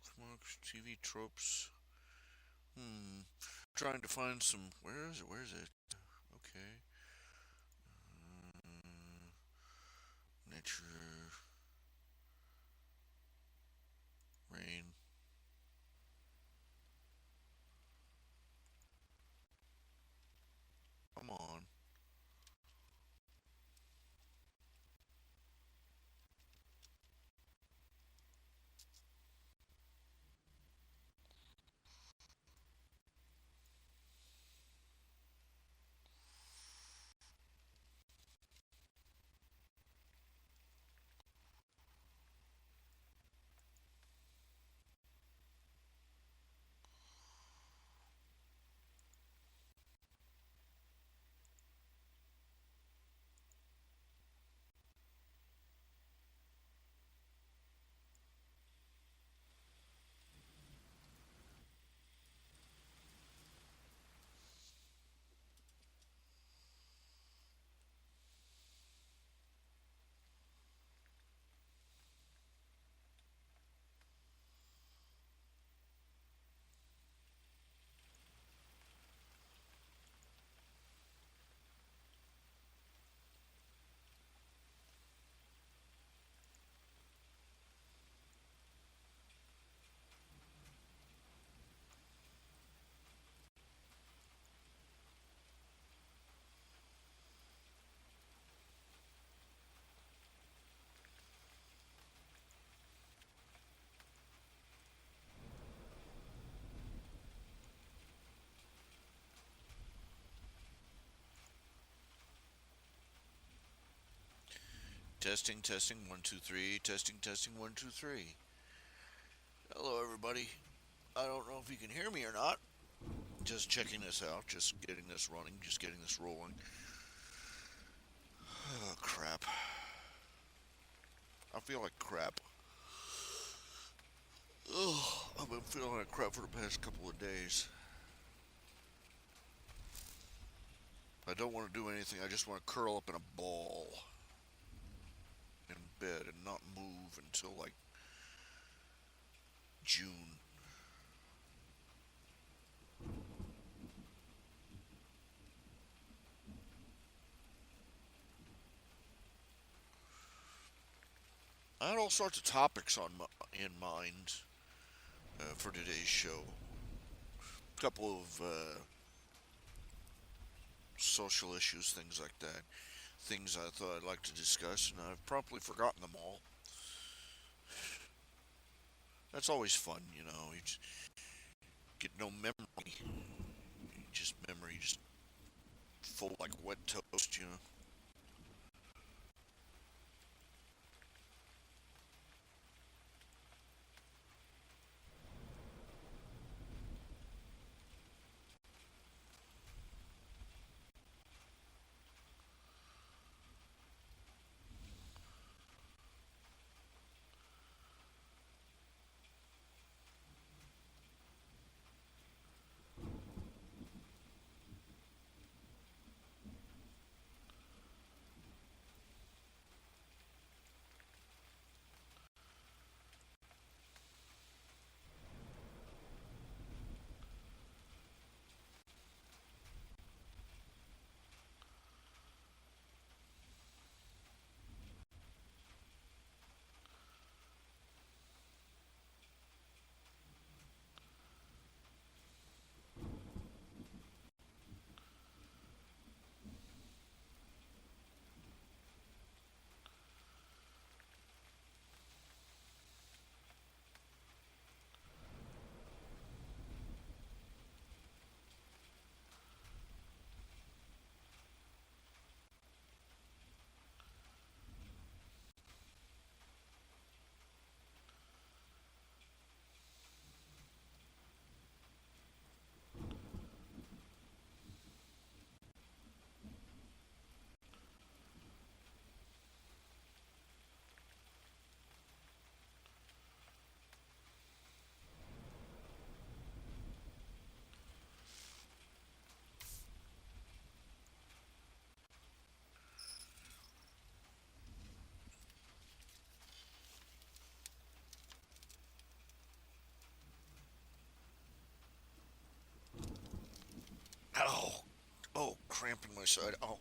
bookmarks, TV tropes. Trying to find some. Where is it? Where is it? Okay. Nature, rain. Come on. Testing, testing, 1, 2, 3. Testing, testing, 1, 2, 3. Hello, everybody. I don't know if you can hear me or not. Just checking this out, just getting this running, just getting this rolling. Oh, crap. I feel like crap. Ugh, I've been feeling like crap for the past couple of days. I don't want to do anything. I just want to curl up in a ball in bed and not move until like June. I had all sorts of topics in mind for today's show. A couple of social issues, things like that. Things I thought I'd like to discuss, and I've promptly forgotten them all. That's always fun, you know. You just get no memory. Just memory, just full like wet toast, you know. cramp in my side. Oh.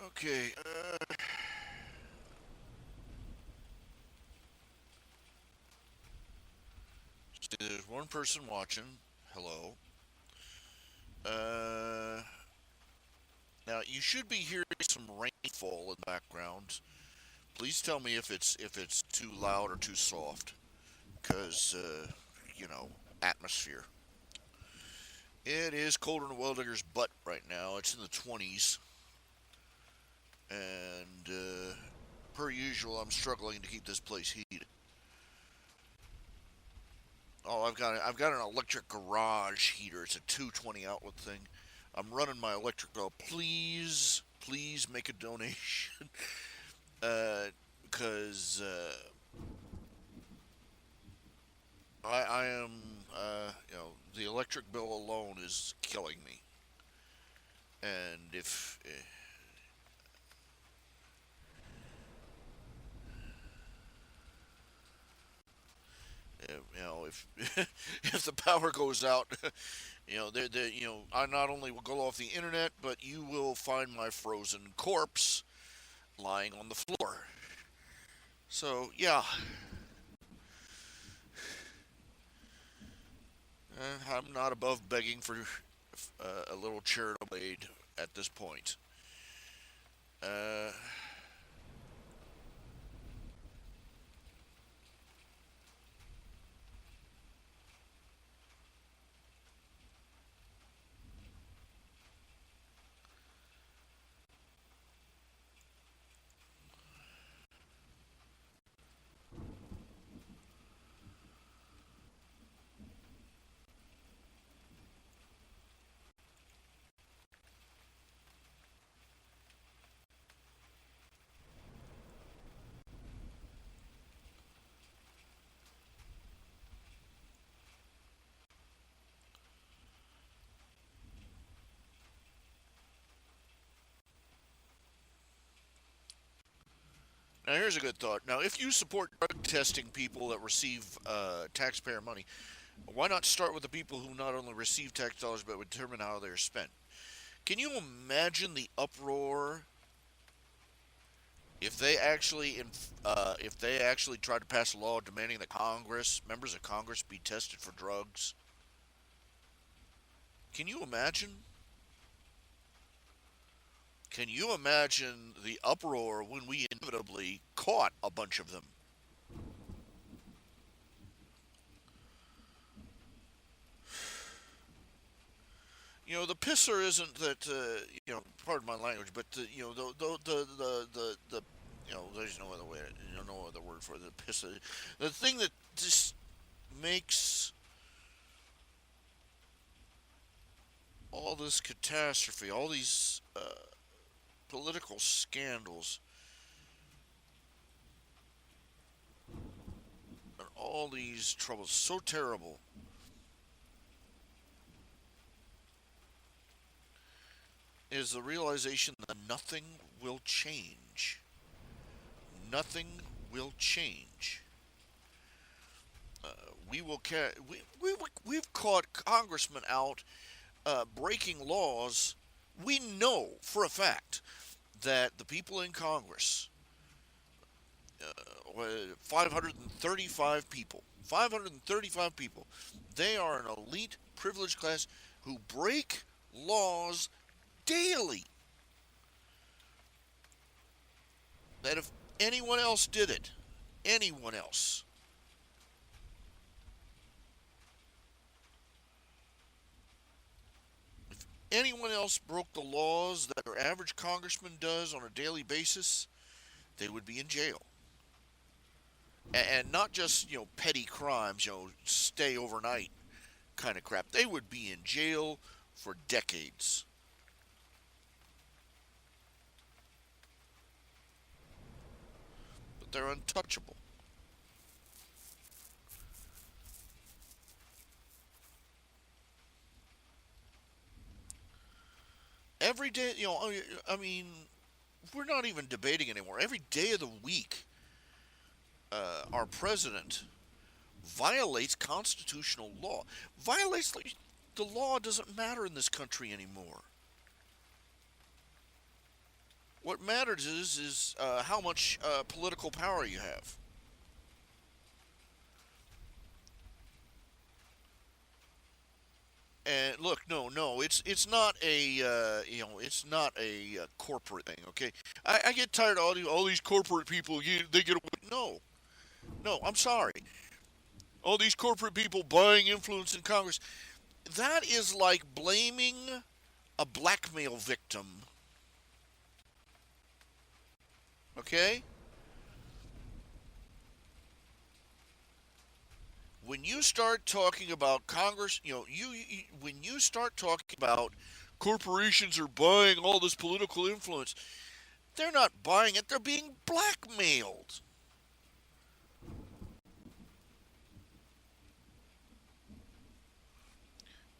Okay. There's one person watching. Hello. Uh, Now you should be hearing some rainfall in the background. Please tell me if it's too loud or too soft, because you know, atmosphere. It is colder than a well digger's butt right now. It's in the 20s, and per usual, I'm struggling to keep this place heated. Oh, I've got an electric garage heater. It's a 220 outlet thing. I'm running my electric bill. Please make a donation, because I am the electric bill alone is killing me. And if if the power goes out, I not only will go off the internet, but you will find my frozen corpse lying on the floor. So yeah, I'm not above begging for a little charitable aid at this point. Uh, Now, here's a good thought. Now, if you support drug testing people that receive taxpayer money, why not start with the people who not only receive tax dollars but would determine how they're spent? Can you imagine the uproar if they actually tried to pass a law demanding that members of Congress, be tested for drugs? Can you imagine? Can you imagine the uproar when we inevitably caught a bunch of them? The pisser isn't that, pardon my language, but there's no other way, no other word for it, the pisser. The thing that just makes all this catastrophe, all these political scandals, and all these troubles so terrible is the realization that nothing will change. Nothing will change. Uh, we've caught congressmen out breaking laws. We know for a fact that the people in Congress, 535 people, they are an elite privileged class who break laws daily. That if anyone else did it, anyone else, if anyone else broke the laws that our average congressman does on a daily basis, they would be in jail. And not just, petty crimes, stay overnight kind of crap. They would be in jail for decades. But they're untouchable. Every day, I mean, we're not even debating anymore. Every day of the week, our president violates constitutional law. Violates the law doesn't matter in this country anymore. What matters is how much political power you have. And look, no, it's not a it's not a corporate thing. Okay, I get tired of all these corporate people. They get away. No, I'm sorry. All these corporate people buying influence in Congress. That is like blaming a blackmail victim. Okay, when you start talking about Congress, when you start talking about corporations are buying all this political influence, they're not buying it, they're being blackmailed.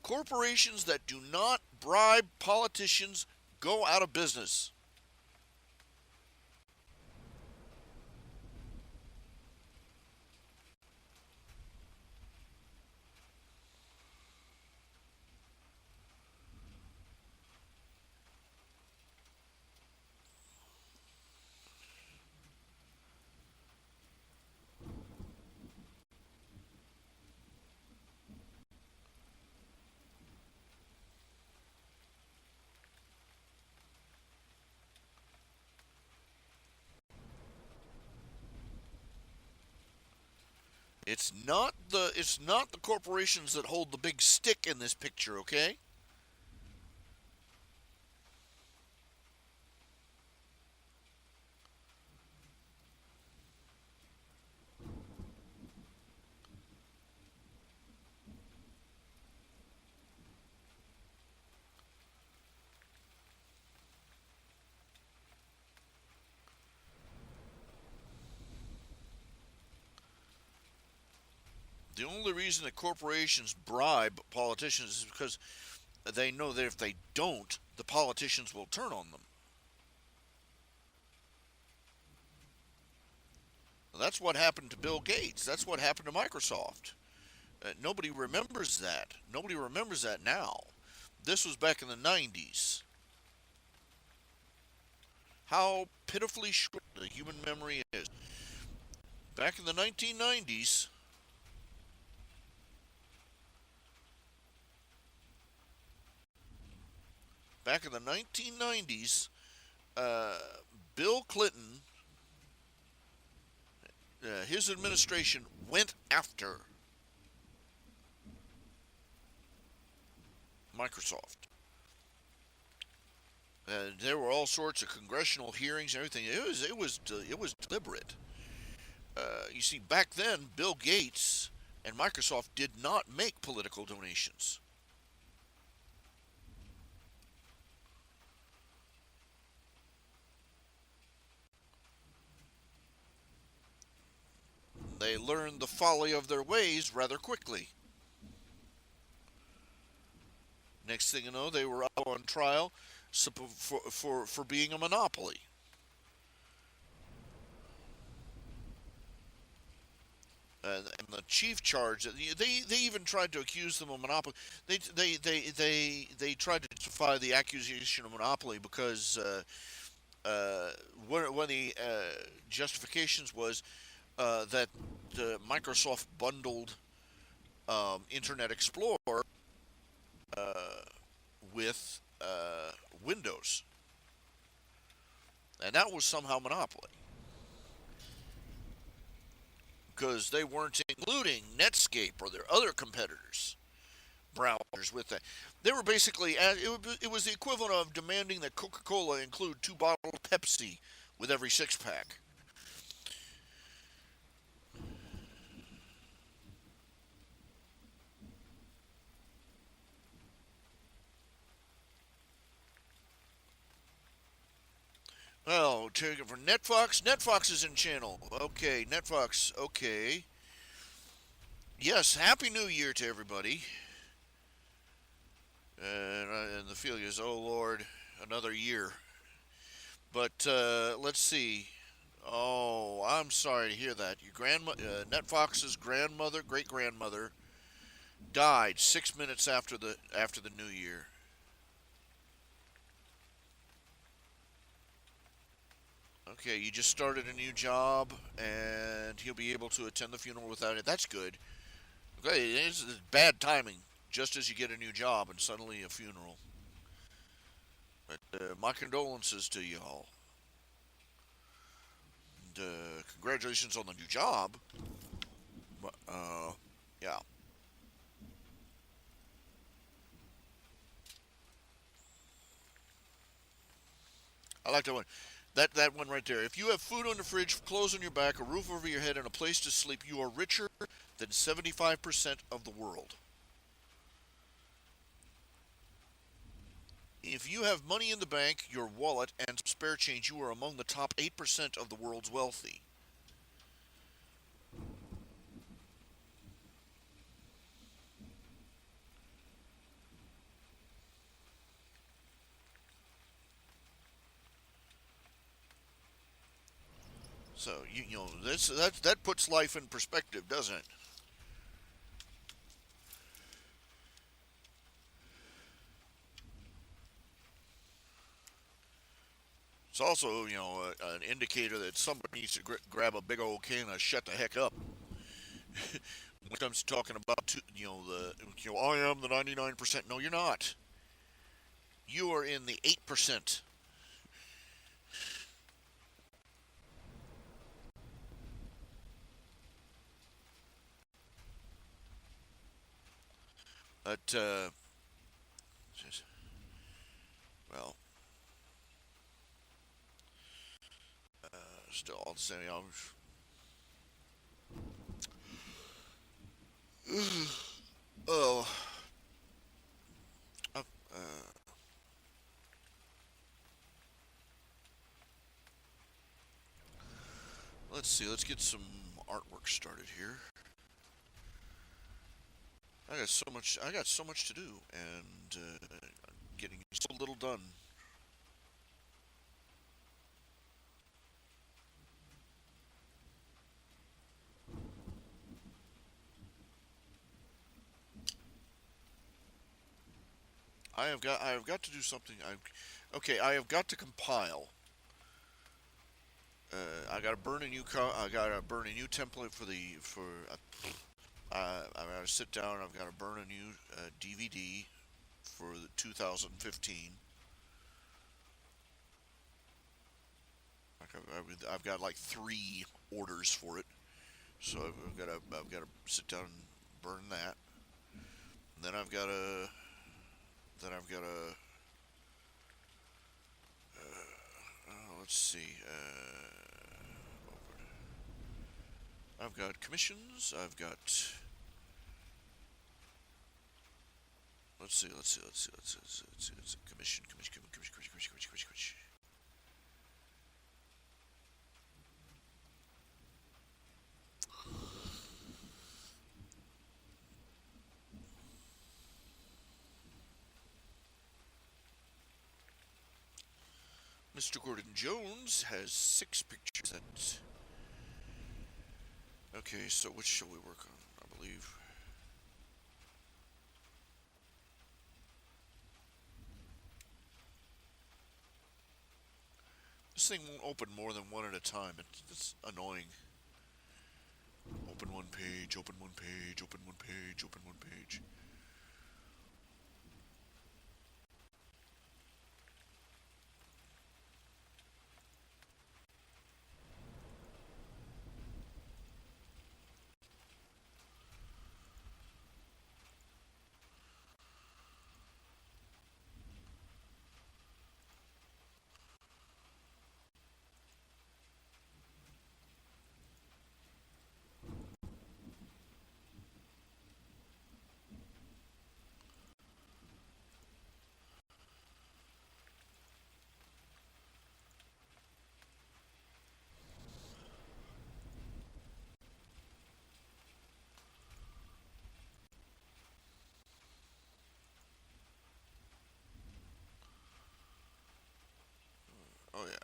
Corporations that do not bribe politicians go out of business. It's not the corporations that hold the big stick in this picture, okay? The only reason that corporations bribe politicians is because they know that if they don't, the politicians will turn on them. That's what happened to Bill Gates. That's what happened to Microsoft. Nobody remembers that. Nobody remembers that now. This was back in the 90s. How pitifully short the human memory is. Back in the 1990s, back in the 1990s, uh, Bill Clinton, his administration went after Microsoft. There were all sorts of congressional hearings and everything. It was deliberate. You see, back then, Bill Gates and Microsoft did not make political donations. They learned the folly of their ways rather quickly. Next thing you know, they were up on trial for being a monopoly. And the chief charge, they even tried to accuse them of monopoly. They tried to justify the accusation of monopoly because one of the justifications was that Microsoft bundled Internet Explorer uh, with Windows, and that was somehow monopoly because they weren't including Netscape or their other competitors' browsers with that. They were basically it was the equivalent of demanding that Coca-Cola include 2 bottles of Pepsi with every six-pack. Oh, take it for Netfox. Netfox is in channel. Okay, Netfox. Okay. Yes, Happy New Year to everybody. And the feeling is, oh Lord, another year. But let's see. Oh, I'm sorry to hear that. Your Netfox's grandmother, great grandmother, died 6 minutes after the New Year. Okay, you just started a new job, and he'll be able to attend the funeral without it. That's good. Okay, it's bad timing. Just as you get a new job, and suddenly a funeral. But my condolences to you all. And, congratulations on the new job. But yeah, I like that one. That one right there. If you have food on the fridge, clothes on your back, a roof over your head, and a place to sleep, you are richer than 75% of the world. If you have money in the bank, your wallet, and spare change, you are among the top 8% of the world's wealthy. So you know this that puts life in perspective, doesn't it? It's also an indicator that somebody needs to grab a big old can of shut the heck up. When it comes to talking about I am the 99%. No, you're not. You are in the 8%. But well, still all the same. Oh, uh, let's see. Let's get some artwork started here. I got so much to do, and getting so little done. I have got to do something. Okay, I have got to compile. I got to burn a new I got to burn a new template for. I got to sit down. I've got to burn a new DVD for the 2015. Like I've got like 3 orders for it, so I've got to sit down and burn that. And then I've got to let's see. I've got commissions. I've got let's see. Commission. Mr. Gordon Jones has 6 pictures. Okay, so which shall we work on? I believe. This thing won't open more than one at a time. It's annoying. Open one page, open one page, open one page, open one page. Oh yeah.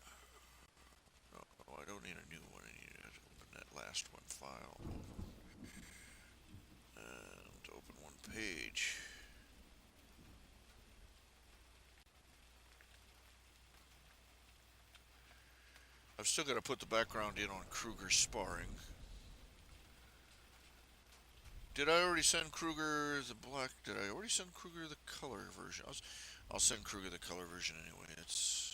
Oh, I don't need a new one. I need to open that last one file. And open one page. I've still got to put the background in on Kruger sparring. Did I already send Kruger the black? Did I already send Kruger the color version? I'll send Kruger the color version anyway. It's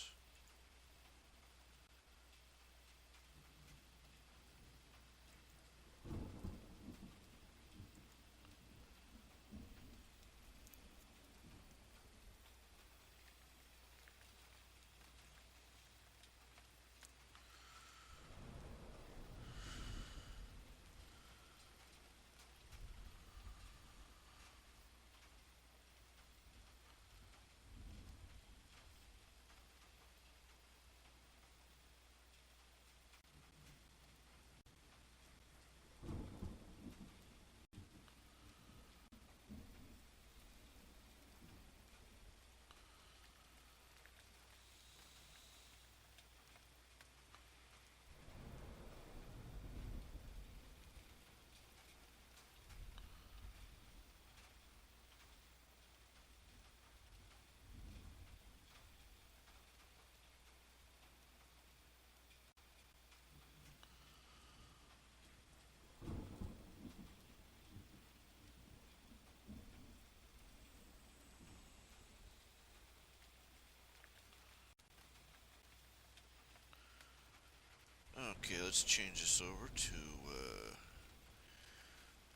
okay. Let's change this over to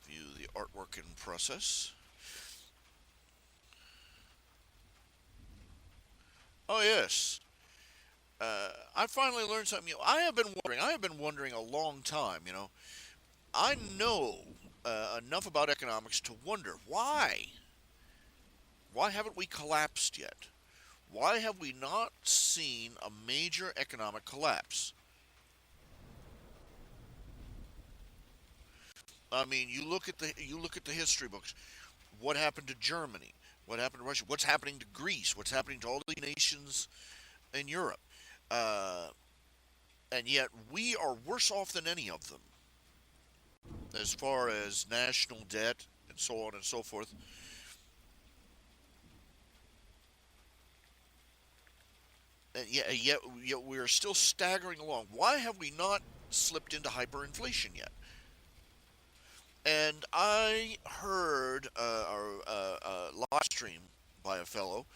view the artwork in process. Oh yes. I finally learned something. I have been wondering. I have been wondering a long time. I know enough about economics to wonder why. Why haven't we collapsed yet? Why have we not seen a major economic collapse? I mean, you look at the history books. What happened to Germany? What happened to Russia? What's happening to Greece? What's happening to all the nations in Europe? Uh, and yet we are worse off than any of them as far as national debt and so on and so forth. yet we are still staggering along. Why have we not slipped into hyperinflation yet? And I heard a live stream by a fellow,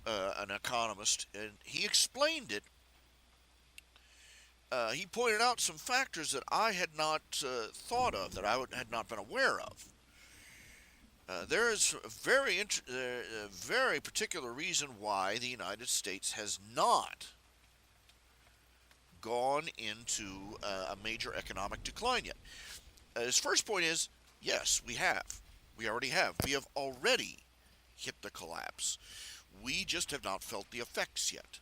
an economist, and he explained it. He pointed out some factors that I had not thought of, that had not been aware of. There is a very particular reason why the United States has not gone into a major economic decline yet. His first point is, yes, we have. We already have. We have already hit the collapse. We just have not felt the effects yet.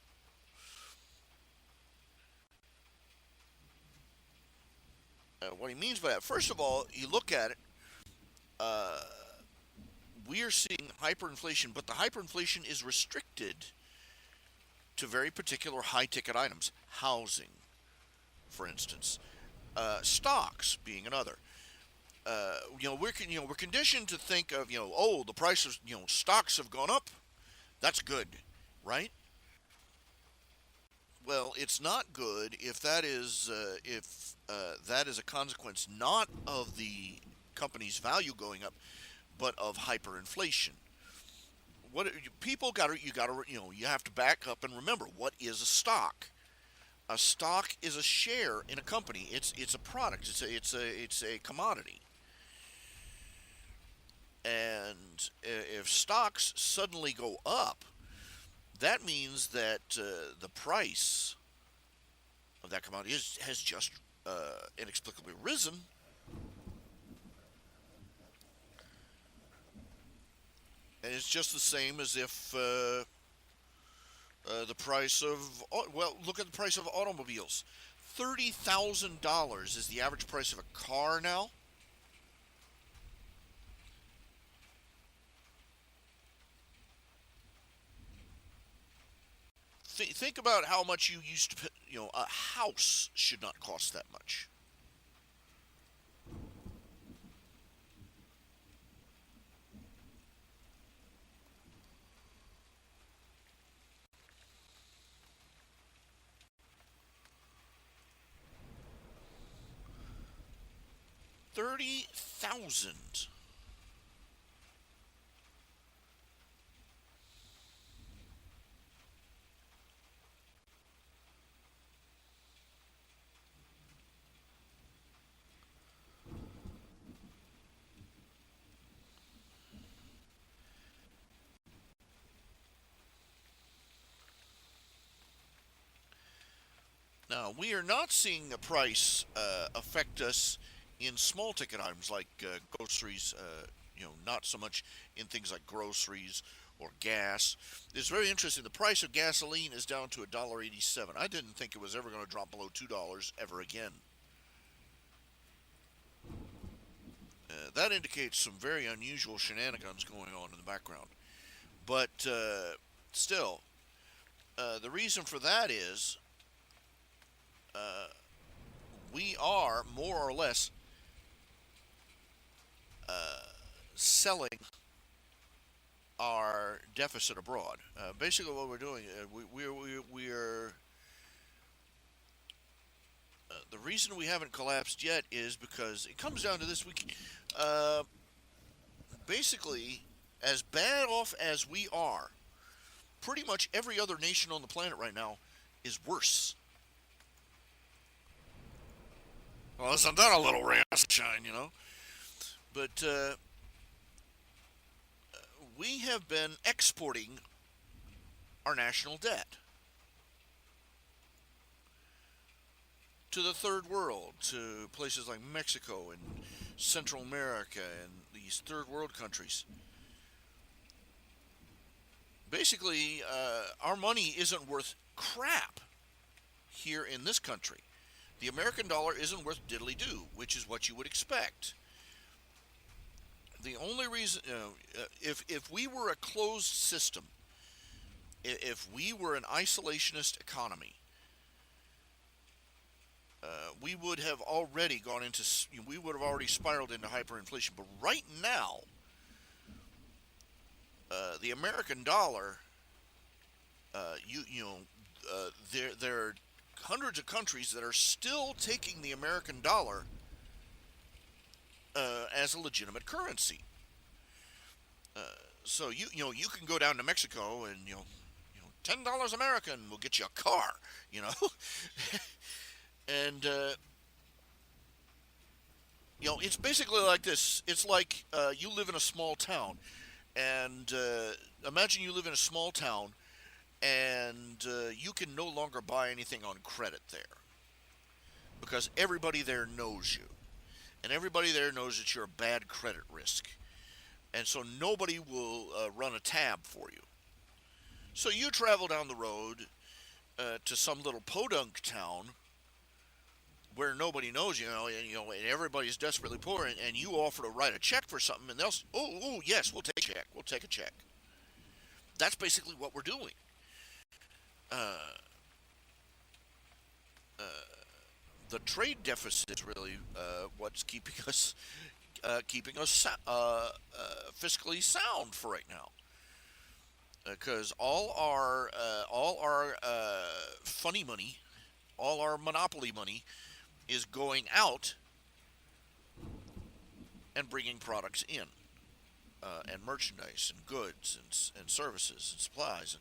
What he means by that, first of all, you look at it, uh, we are seeing hyperinflation, but the hyperinflation is restricted to very particular high ticket items. Housing, for instance, stocks being another. We're conditioned to think of, oh, the price of, stocks have gone up. That's good, right? Well, it's not good if that is a consequence not of the company's value going up, but of hyperinflation. What people got to you have to back up and remember, what is a stock? A stock is a share in a company. It's a product. It's a commodity. And if stocks suddenly go up, that means that the price of that commodity has just inexplicably risen. And it's just the same as if the price of, well, look at the price of automobiles. $30,000 is the average price of a car now. Think about how much you used to, a house should not cost that much. 30,000. Now, we are not seeing the price affect us in small ticket items like groceries, not so much in things like groceries or gas. It's very interesting. The price of gasoline is down to $1.87. I didn't think it was ever going to drop below $2 ever again. That indicates some very unusual shenanigans going on in the background. But still, the reason for that is uh, we are more or less uh, selling our deficit abroad. Basically, what we're doing, we are. The reason we haven't collapsed yet is because it comes down to this. Uh, Basically, as bad off as we are, pretty much every other nation on the planet right now is worse. Well, isn't that a little ray of sunshine? But we have been exporting our national debt to the third world, to places like Mexico and Central America and these third world countries. Basically, our money isn't worth crap here in this country. The American dollar isn't worth diddly do, which is what you would expect. The only reason, if we were a closed system, if we were an isolationist economy, we would have already gone into, we would have already spiraled into hyperinflation. But right now, the American dollar, you know, there are hundreds of countries that are still taking the American dollar as a legitimate currency. Uh, so you can go down to Mexico and $10 American will get you a car, you know, and it's basically like this. It's like you live in a small town, and imagine you live in a small town, and you can no longer buy anything on credit there because everybody there knows you, and everybody there knows that you're a bad credit risk, and so nobody will run a tab for you. So you travel down the road to some little podunk town where nobody knows and everybody's desperately poor, and you offer to write a check for something, and they'll oh yes, we'll take a check, we'll take a check. That's basically what we're doing. Uh, uh, the trade deficit is really what's keeping us fiscally sound for right now, because all our funny money, all our monopoly money, is going out and bringing products in, and merchandise and goods and services and supplies.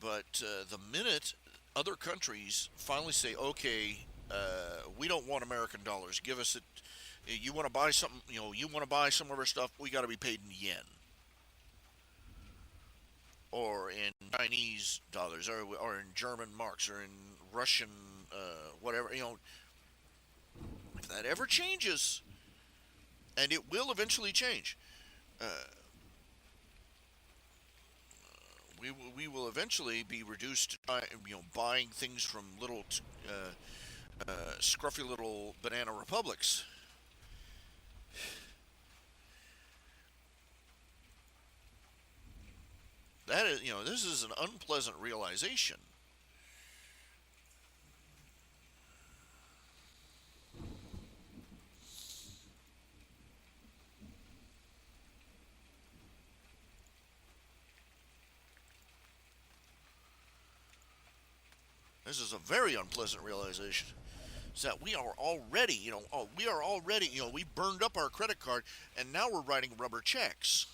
But the minute other countries finally say, okay, we don't want American dollars, give us it. You want to buy something, you want to buy some of our stuff, we got to be paid in yen or in Chinese dollars or in German marks or in Russian whatever. If that ever changes, and it will eventually change, uh, we will eventually be reduced to buying things from little scruffy little banana republics. That is, this is an unpleasant realization. This is a very unpleasant realization. Is that we are already, we burned up our credit card, and now we're writing rubber checks.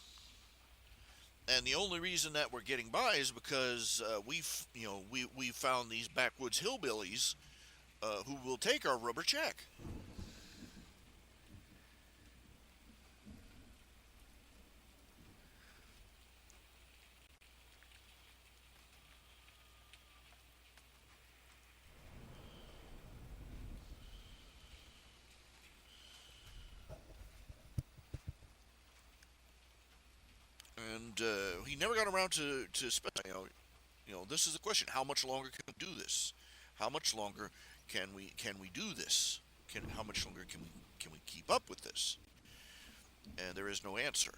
And the only reason that we're getting by is because we found these backwoods hillbillies who will take our rubber check. And he never got around to spend. This is the question: how much longer can we do this? How much longer can we do this? How much longer can we keep up with this? And there is no answer.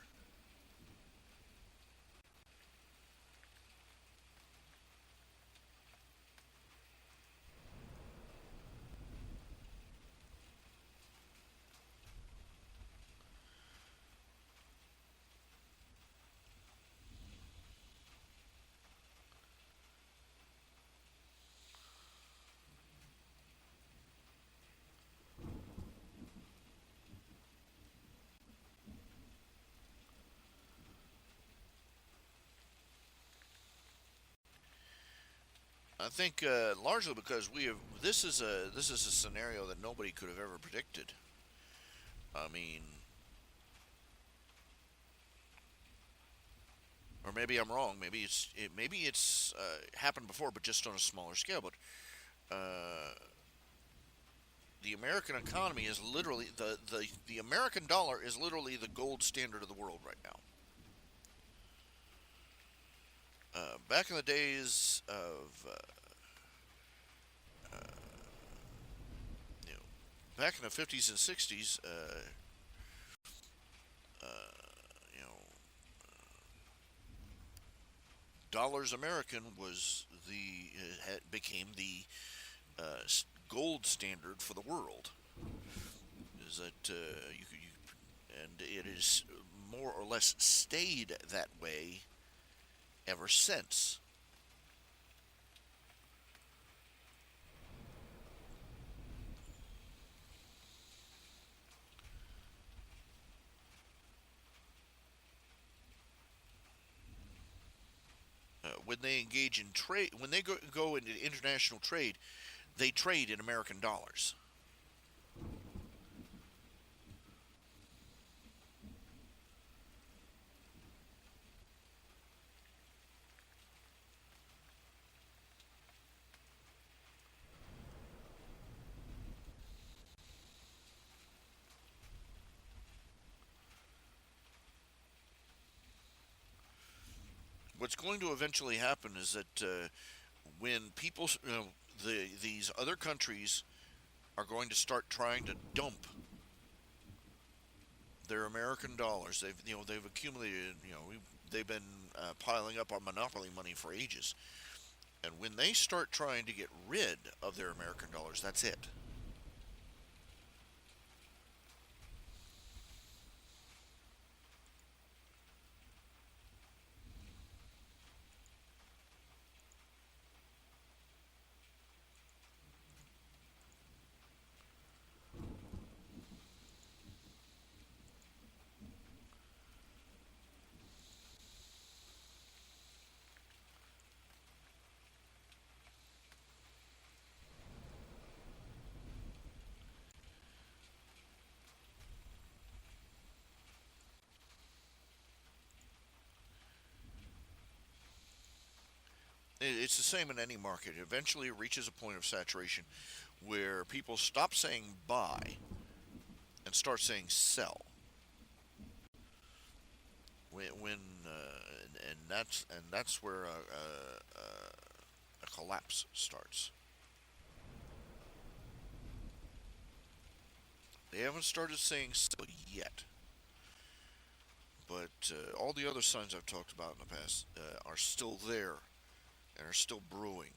I think largely because we have this is a scenario that nobody could have ever predicted. I mean, or maybe I'm wrong. Maybe it's happened before, but just on a smaller scale. But uh, the American economy is literally the American dollar is literally the gold standard of the world right now. Back in the days of you know, back in the 50s and 60s, uh, you know, dollars American was became the gold standard for the world. Is that and it is more or less stayed that way ever since. when they engage in trade, when they go into international trade, they trade in American dollars. What's going to eventually happen is that when people, these other countries are going to start trying to dump their American dollars. They've accumulated. They've been piling up on monopoly money for ages. And when they start trying to get rid of their American dollars, that's it. It's the same in any market. Eventually, it reaches a point of saturation where people stop saying buy and start saying sell. And that's where a collapse starts. They haven't started saying sell yet, but all the other signs I've talked about in the past are still there and are still brewing.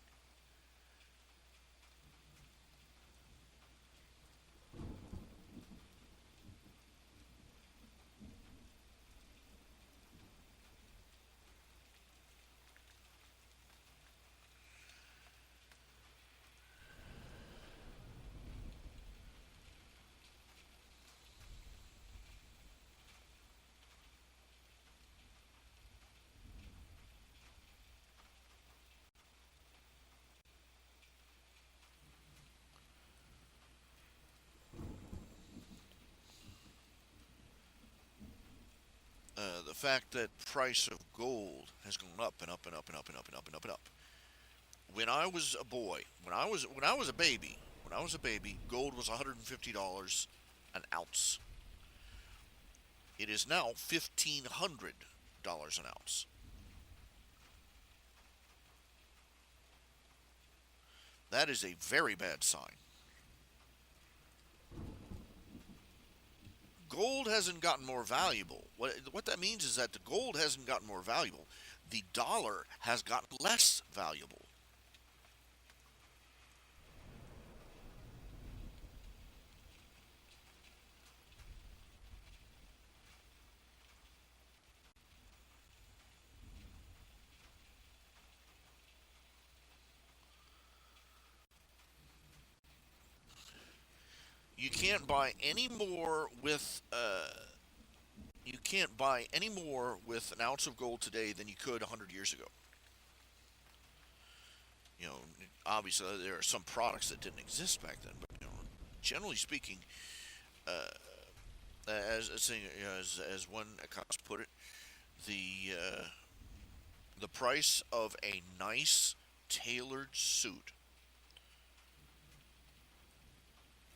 The fact that price of gold has gone up and up and up and up and up and up and up and up. When I was a boy, when I was a baby, gold was $150 an ounce. It is now $1,500 an ounce. That is a very bad sign. Gold hasn't gotten more valuable. What that means is that the gold hasn't gotten more valuable. The dollar has gotten less valuable. You can't buy any more with you can't buy any more with an ounce of gold today than you could 100 years ago. You know, obviously there are some products that didn't exist back then, but generally speaking, uh, as one economist put it, the uh, the price of a nice tailored suit.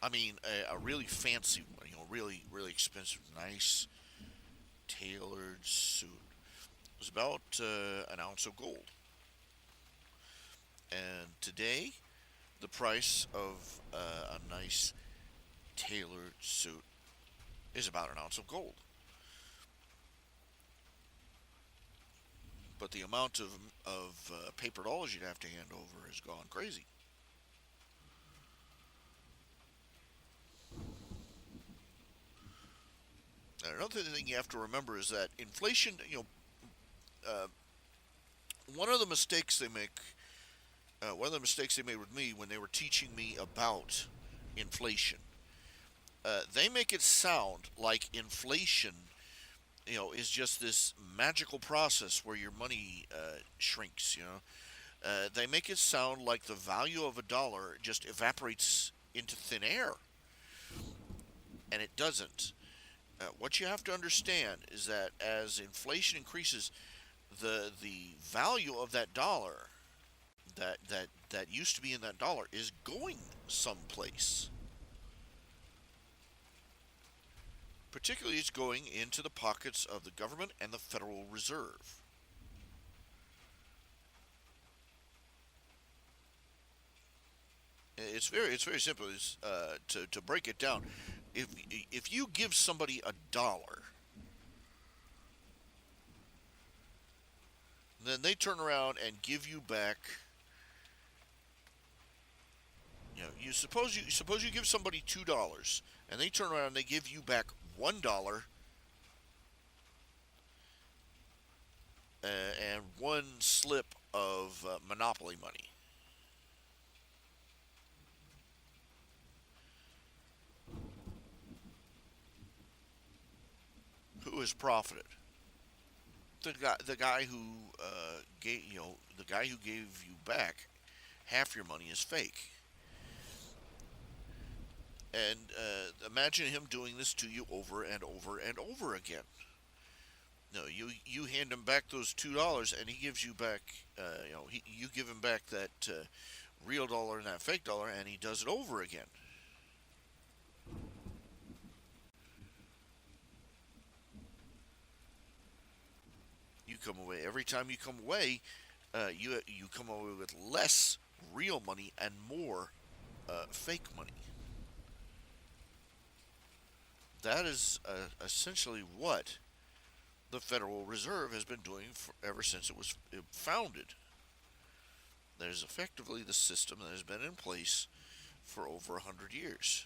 I mean, a really fancy one, really really expensive, nice tailored suit was about an ounce of gold. And today, the price of a nice tailored suit is about an ounce of gold. But the amount of paper dollars you'd have to hand over has gone crazy. And another thing you have to remember is that inflation, uh, one of the mistakes they make, one of the mistakes they made with me when they were teaching me about inflation, they make it sound like inflation is just this magical process where your money shrinks. They make it sound like the value of a dollar just evaporates into thin air, and it doesn't. What you have to understand is that as inflation increases, the value of that dollar that used to be in that dollar is going someplace. Particularly, it's going into the pockets of the government and the Federal Reserve. It's very simple. To break it down, if you give somebody a dollar, then they turn around and give you back. You suppose you give somebody $2, and they turn around and they give you back $1 and one slip of monopoly money. Who has profited? The guy who gave you back half your money is fake. And imagine him doing this to you over and over and over again. No, you hand him back those $2, and he gives you back. You give him back that real dollar and that fake dollar, and he does it over again. You come away every time you come away. You come away with less real money and more fake money. That is essentially what the Federal Reserve has been doing ever since it was founded. That is effectively the system that has been in place for over 100 years.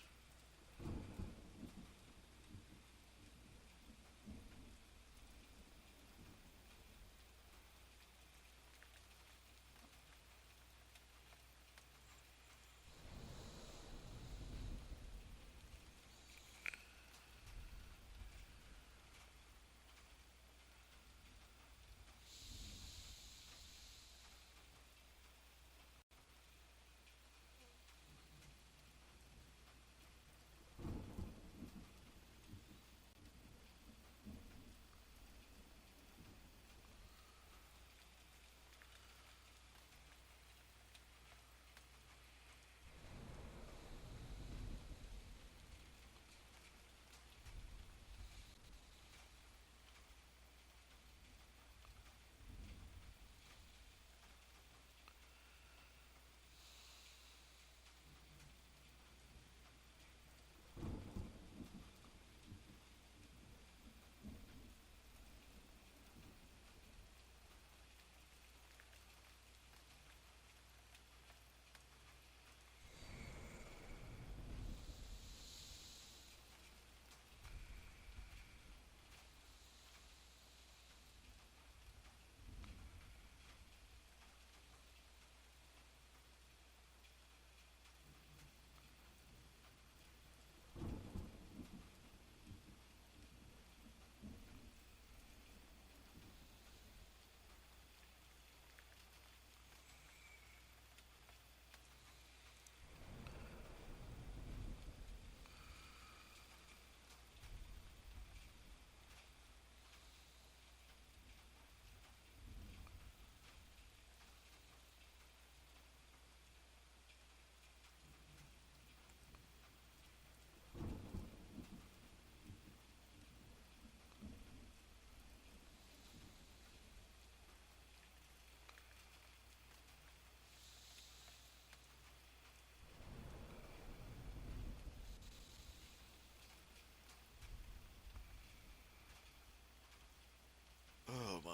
Oh my!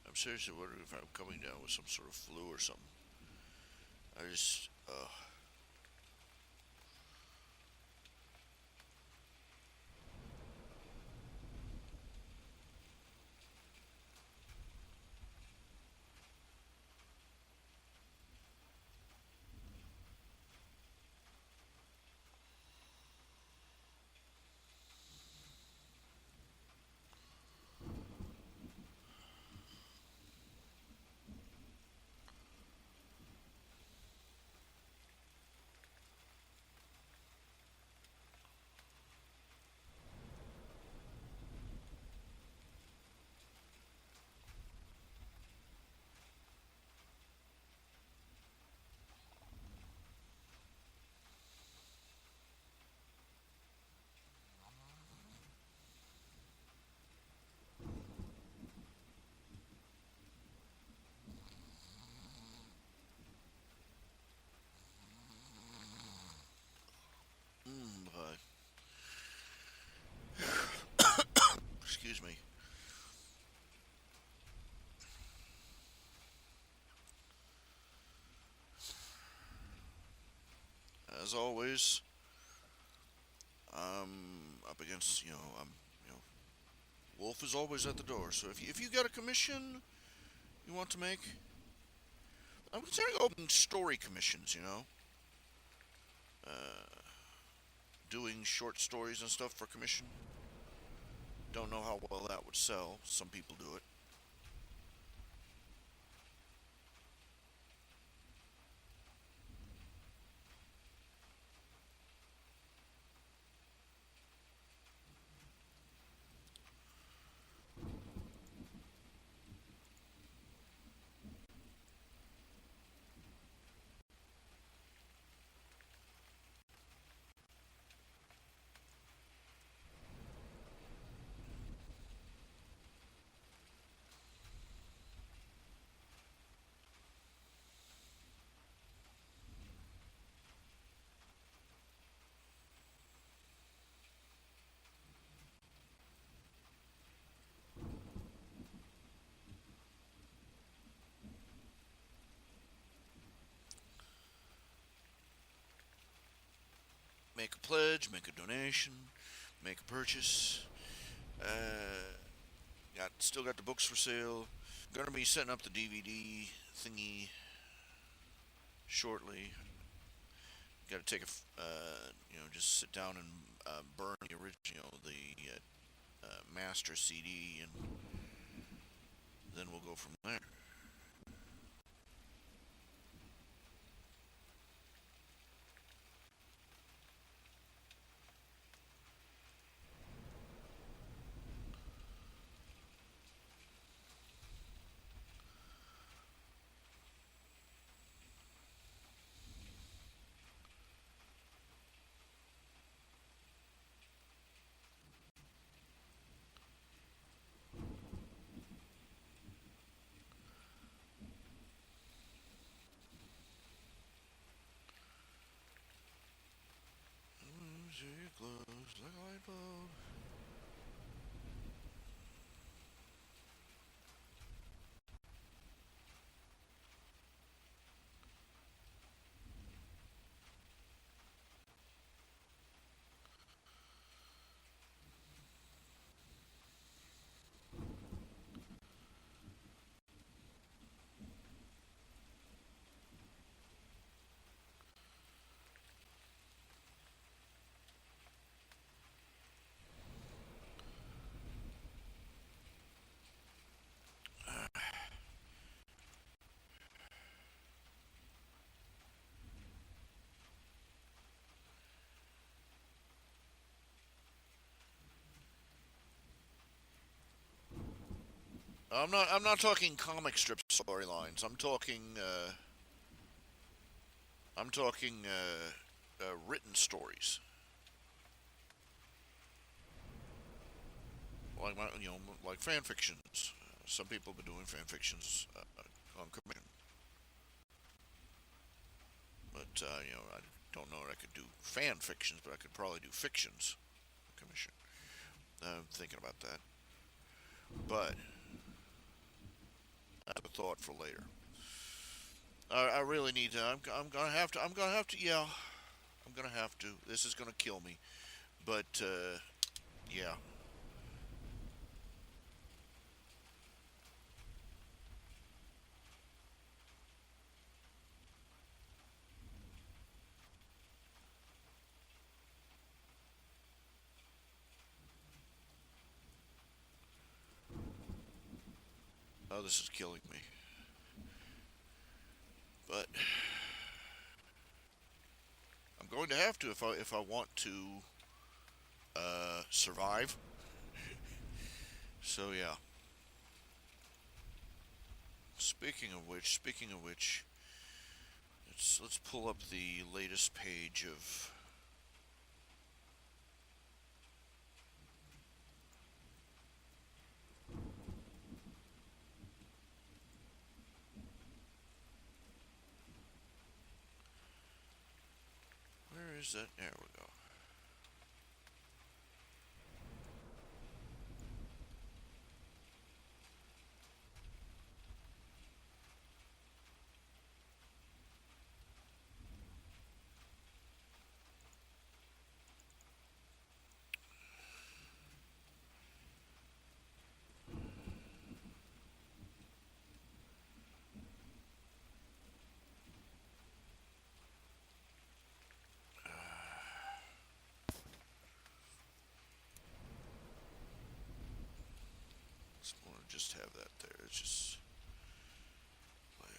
I'm seriously wondering if I'm coming down with some sort of flu or something. I just, as always, up against, you know, Wolf is always at the door. So if you got a commission you want to make, I'm considering opening story commissions. Doing short stories and stuff for commission. Don't know how well that would sell. Some people do it. Make a pledge, make a donation, make a purchase. Still got the books for sale. Gonna be setting up the DVD thingy shortly. Got to take just sit down and burn the original, the master CD, and then we'll go from there. Glows like a light bulb. I'm not talking comic strip storylines. I'm talking written stories. Like fan fictions. Some people have been doing fan fictions on commission, but I don't know that I could do fan fictions, but I could probably do fictions on commission. I'm thinking about that, but I have a thought for later. I really need to. I'm gonna have to. I'm gonna have to. Yeah, I'm gonna have to. This is gonna kill me, but yeah. Oh, this is killing me. But I'm going to have to if I want to survive. So yeah. Speaking of which, let's pull up the latest page of. Where is that? There we go. just have that there. It's just layer.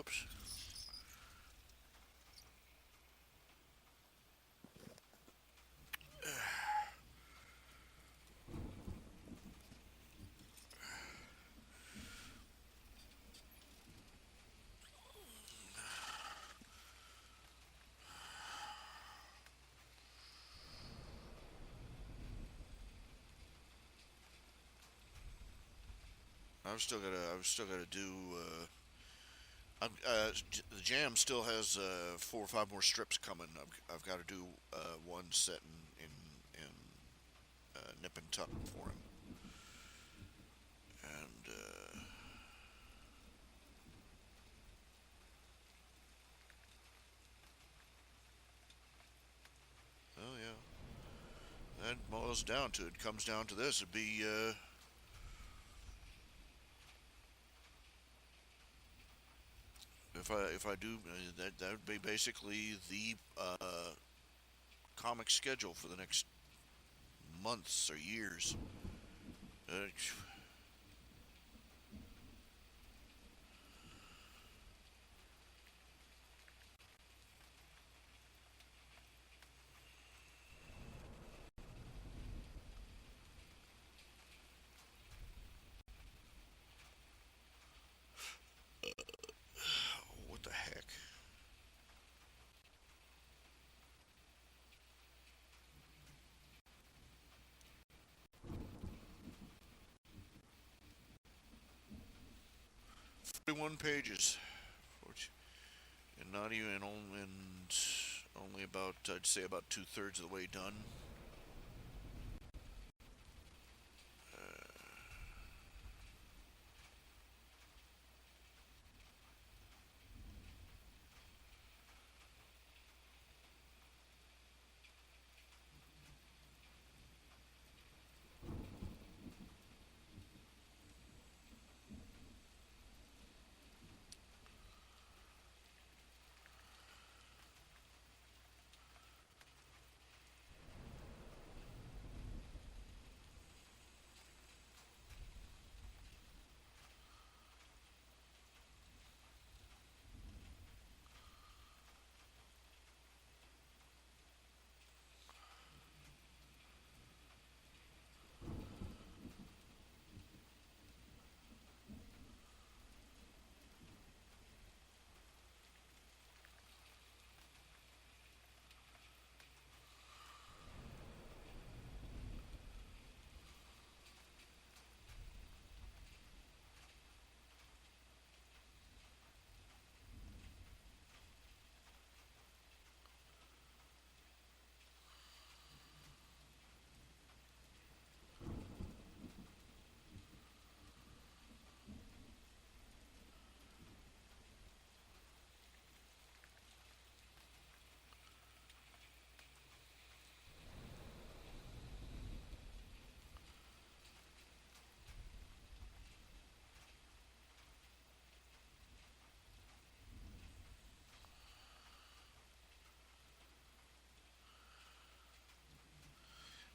Whoops. I've still gotta do. The jam still has 4 or 5 more strips coming. I've got to do one set in nip and tuck for him, and oh yeah, that boils down to it. Comes down to this. It'd be if I do that would be basically the comic schedule for the next months or years. Uh, what the heck? 41 pages, and not even only about I'd say about 2/3 of the way done.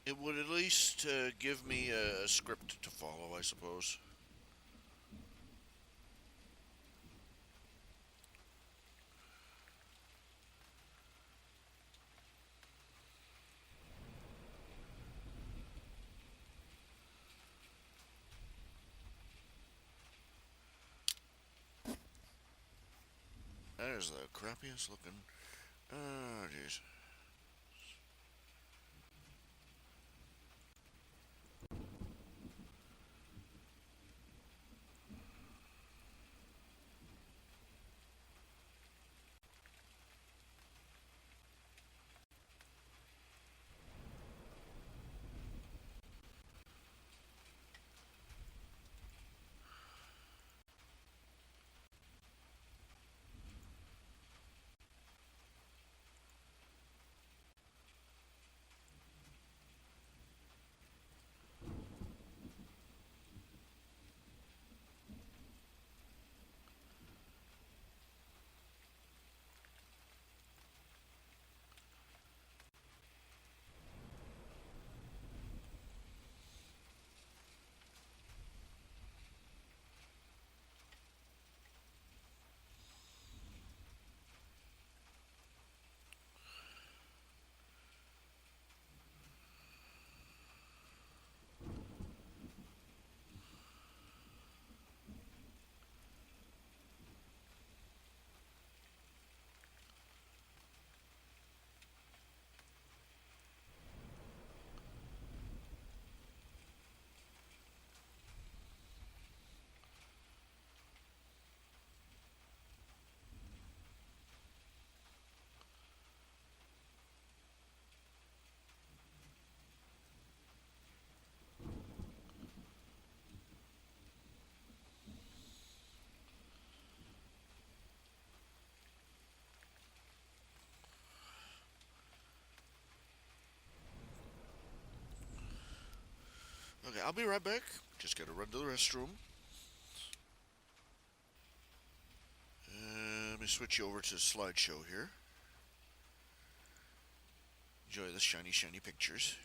It would at least give me a script to follow, I suppose. That is the crappiest looking. Oh, jeez. Okay, I'll be right back. Just gotta run to the restroom. Let me switch you over to the slideshow here. Enjoy the shiny, shiny pictures.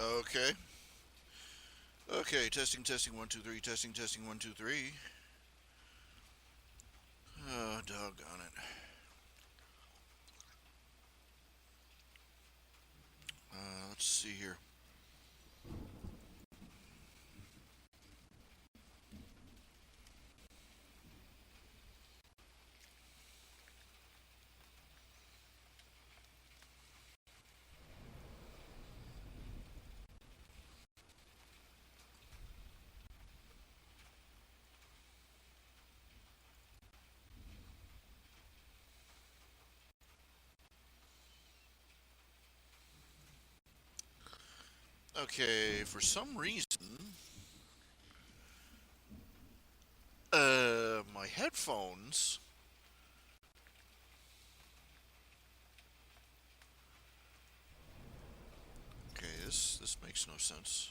Okay. Okay, testing, testing, 1, 2, 3, testing, testing, 1, 2, 3. Oh, doggone it. Let's see here. Okay, for some reason, my headphones. Okay, this makes no sense.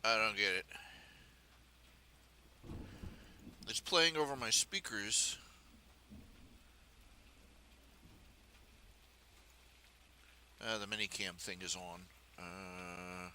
I don't get it. It's playing over my speakers. The minicam thing is on. Uh,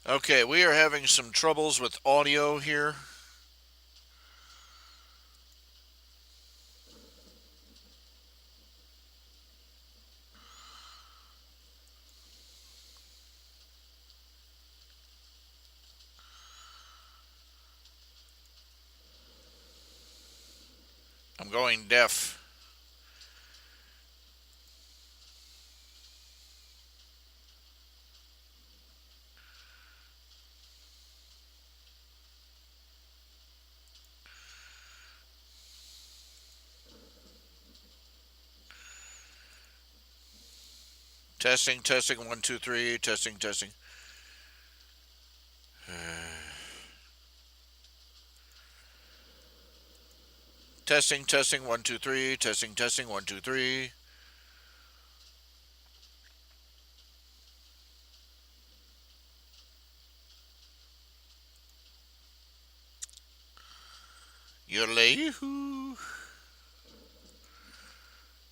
okay, we are having some troubles with audio here. I'm going deaf. Testing, testing, 1, 2, 3, testing, testing. Testing, testing, 1, 2, 3, testing, testing, 1, 2, 3. Yodelay-hoo.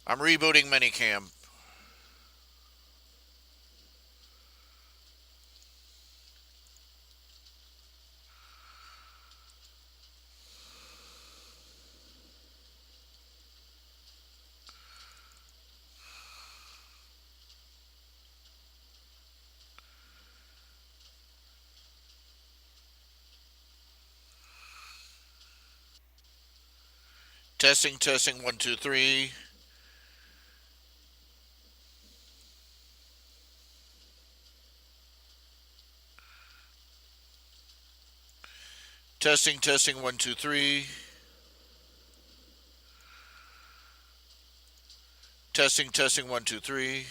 I'm rebooting minicam. Testing, testing, 1, 2, 3. Testing, testing, 1, 2, 3. Testing, testing, 1, 2, 3.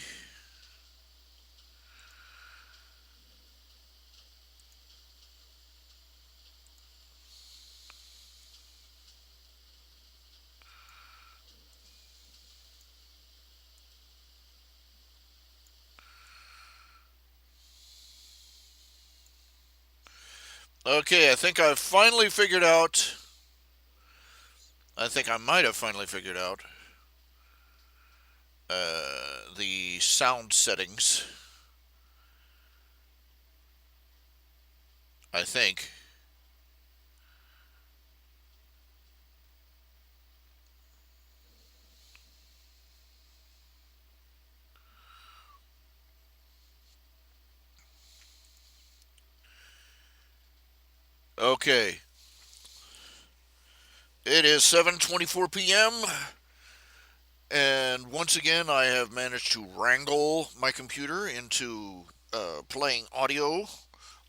Okay, I think I've finally figured out. I think I might have finally figured out the sound settings. I think. Okay. It is 7:24 p.m. and once again I have managed to wrangle my computer into playing audio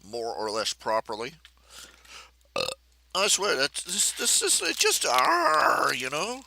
more or less properly. I swear that this is it just ah, you know.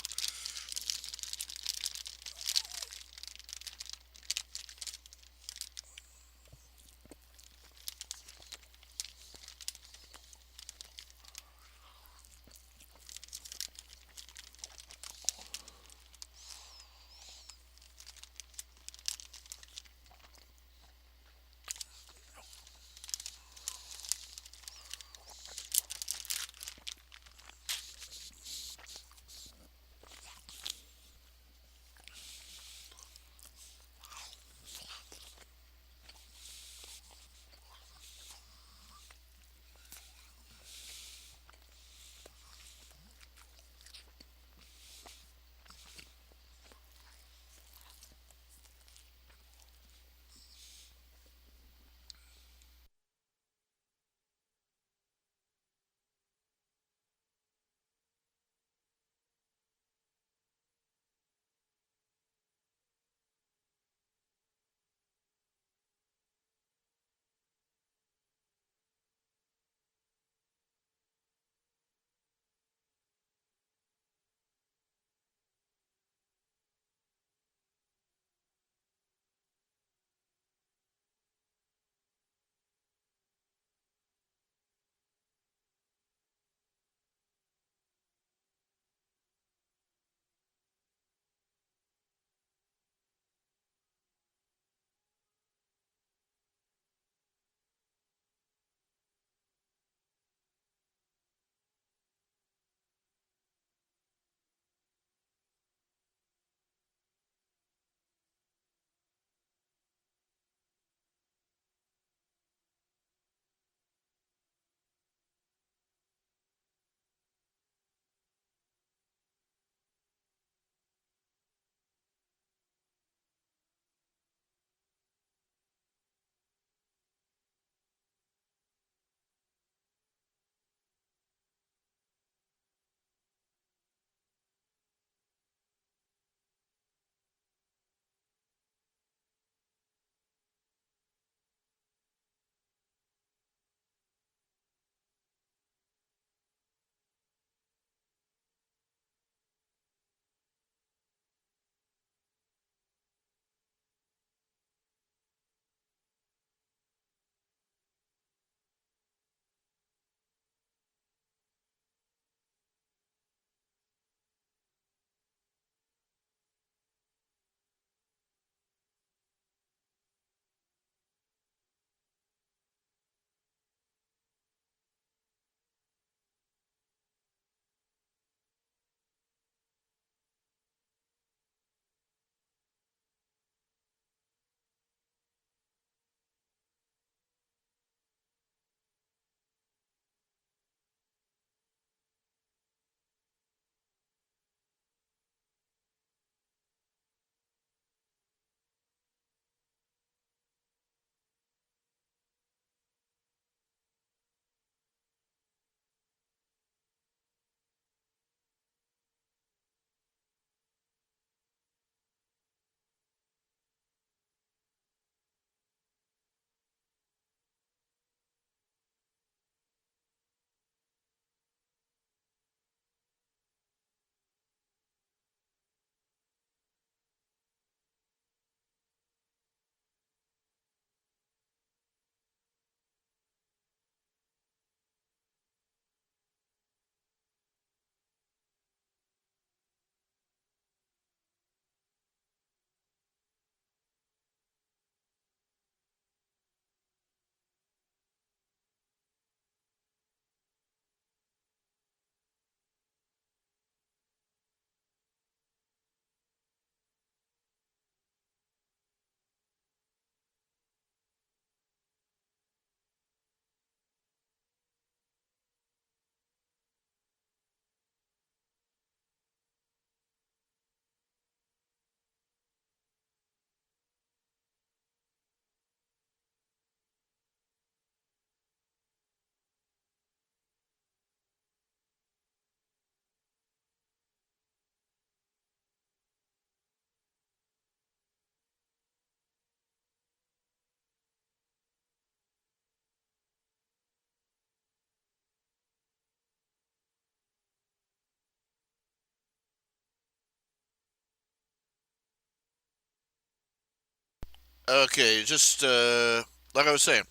Okay, just like I was saying,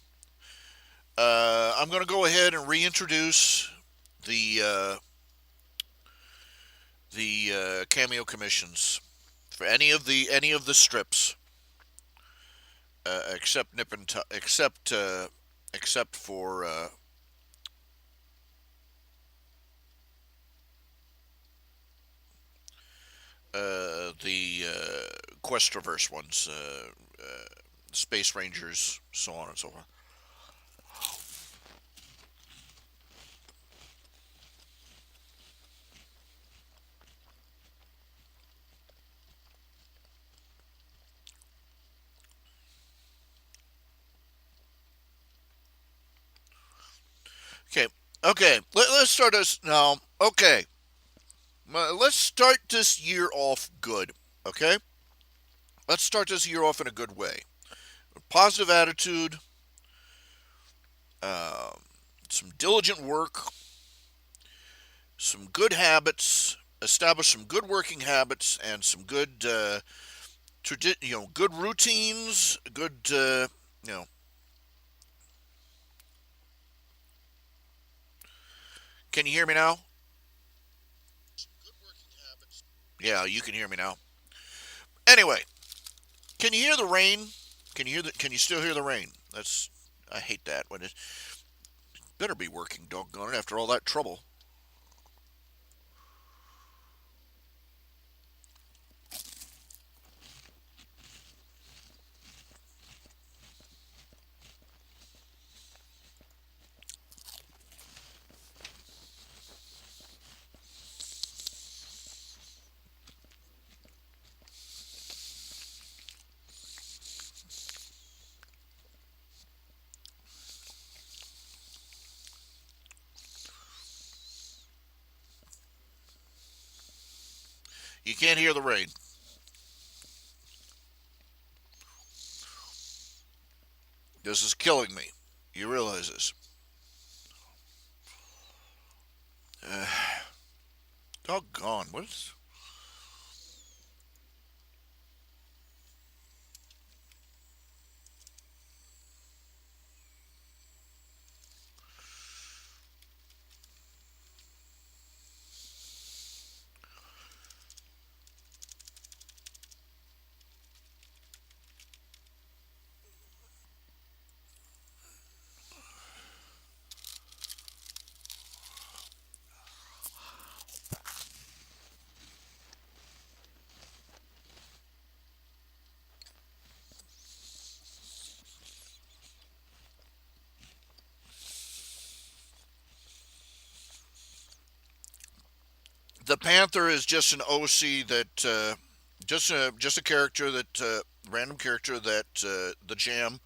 I'm going to go ahead and reintroduce the cameo commissions for any of the strips, except Nip and except for the Questroverse ones, Space Rangers, so on and so forth. Okay, okay. Let's start this now. Okay, let's start this year off good. Okay, let's start this year off in a good way. Positive attitude, um, some diligent work, some good habits, establish some good working habits, and some good good routines, good you know. Can you hear me now? Yeah, you can hear me now. Anyway, can you hear the rain? Can you still hear the rain? That's I hate that when it better be working, doggone it, after all that trouble. You can't hear the rain. This is killing me. You realize this? Uh, Doggone. What is? The Panther is just an OC that just a character that random character that the Jam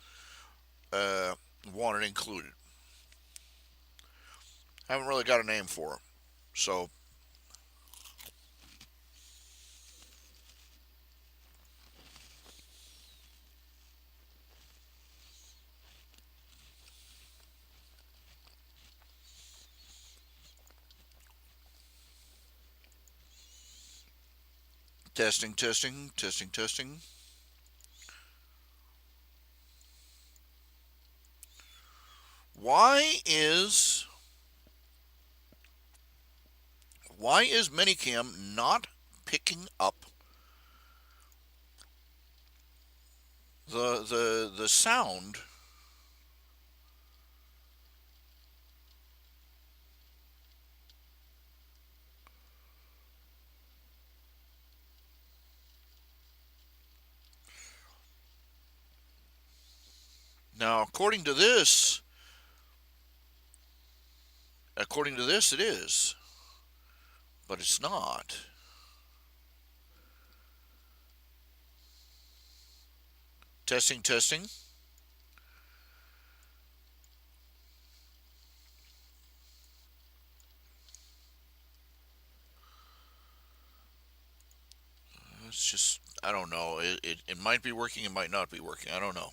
uh, wanted included. Haven't really got a name for him. So testing, testing, testing, testing. Why is why is Minicam not picking up the sound? Now, according to this, it is, but it's not. Testing, testing. It's just I don't know. It might be working. It might not be working. I don't know.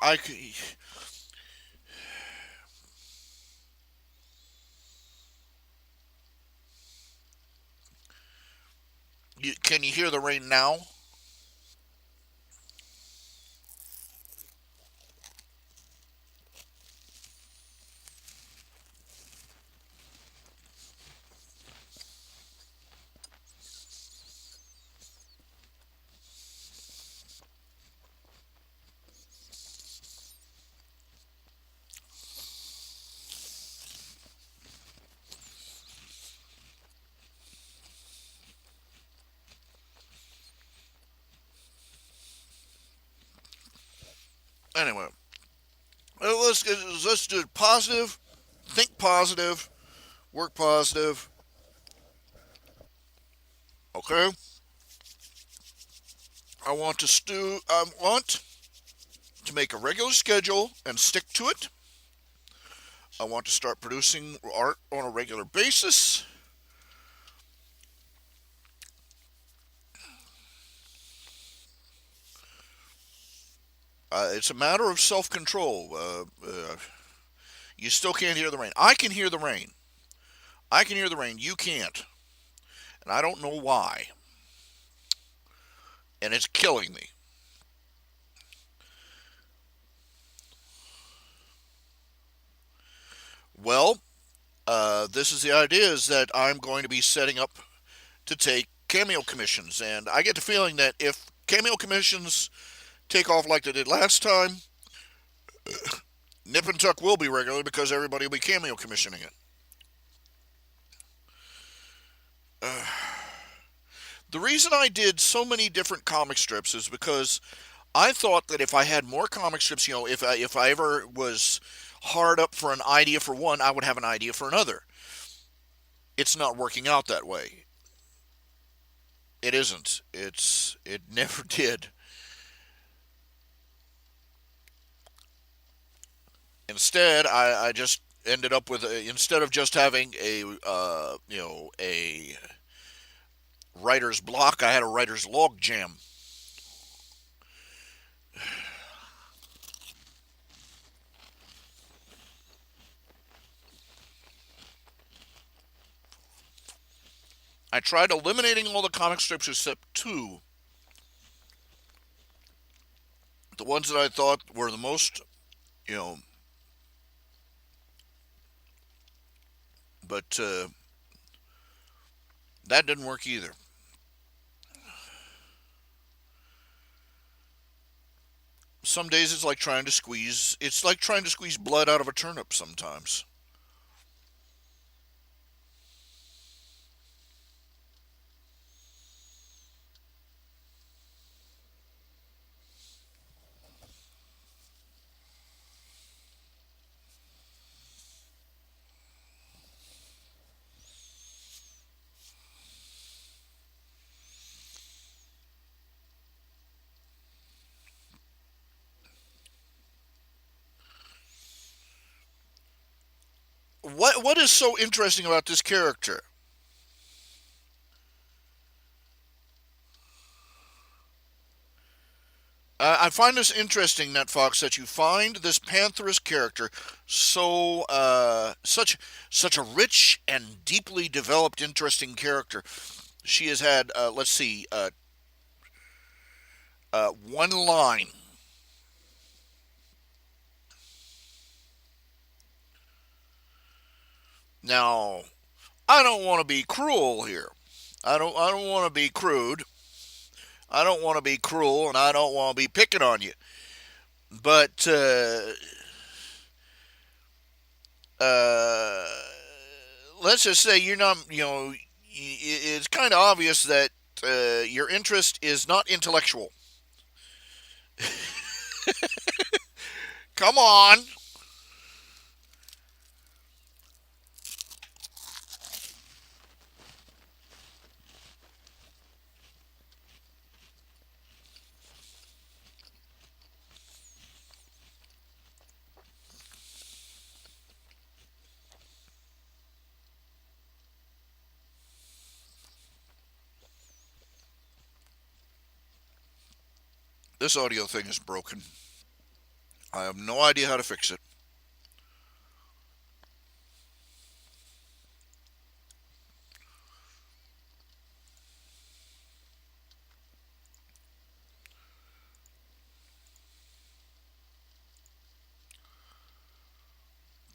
I Can you hear the rain now? Anyway, let's do it positive. Think positive. Work positive. Okay. I want to make a regular schedule and stick to it. I want to start producing art on a regular basis. It's a matter of self control. You still can't hear the rain. I can hear the rain. I can hear the rain. You can't. And I don't know why. And it's killing me. Well, this is the idea is that I'm going to be setting up to take cameo commissions. And I get the feeling that if cameo commissions take off like they did last time, Nip and Tuck will be regular because everybody will be cameo commissioning it. The reason I did so many different comic strips is because I thought that if I had more comic strips, if I ever was hard up for an idea for one, I would have an idea for another. It's not working out that way. It isn't. It never did. Instead, I just ended up with instead of just having a writer's block, I had a writer's log jam. I tried eliminating all the comic strips except two, the ones that I thought were the most, you know, but that didn't work either. Some days it's like trying to squeeze blood out of a turnip sometimes. What is so interesting about this character? I find this interesting, Net Fox, that you find this Pantherist character such a rich and deeply developed, interesting character. She has had let's see, one line. Now, I don't want to be cruel here. I don't want to be crude. I don't want to be cruel, and I don't want to be picking on you. But uh, let's just say you're not. It's kind of obvious that your interest is not intellectual. Come on. This audio thing is broken. I have no idea how to fix it.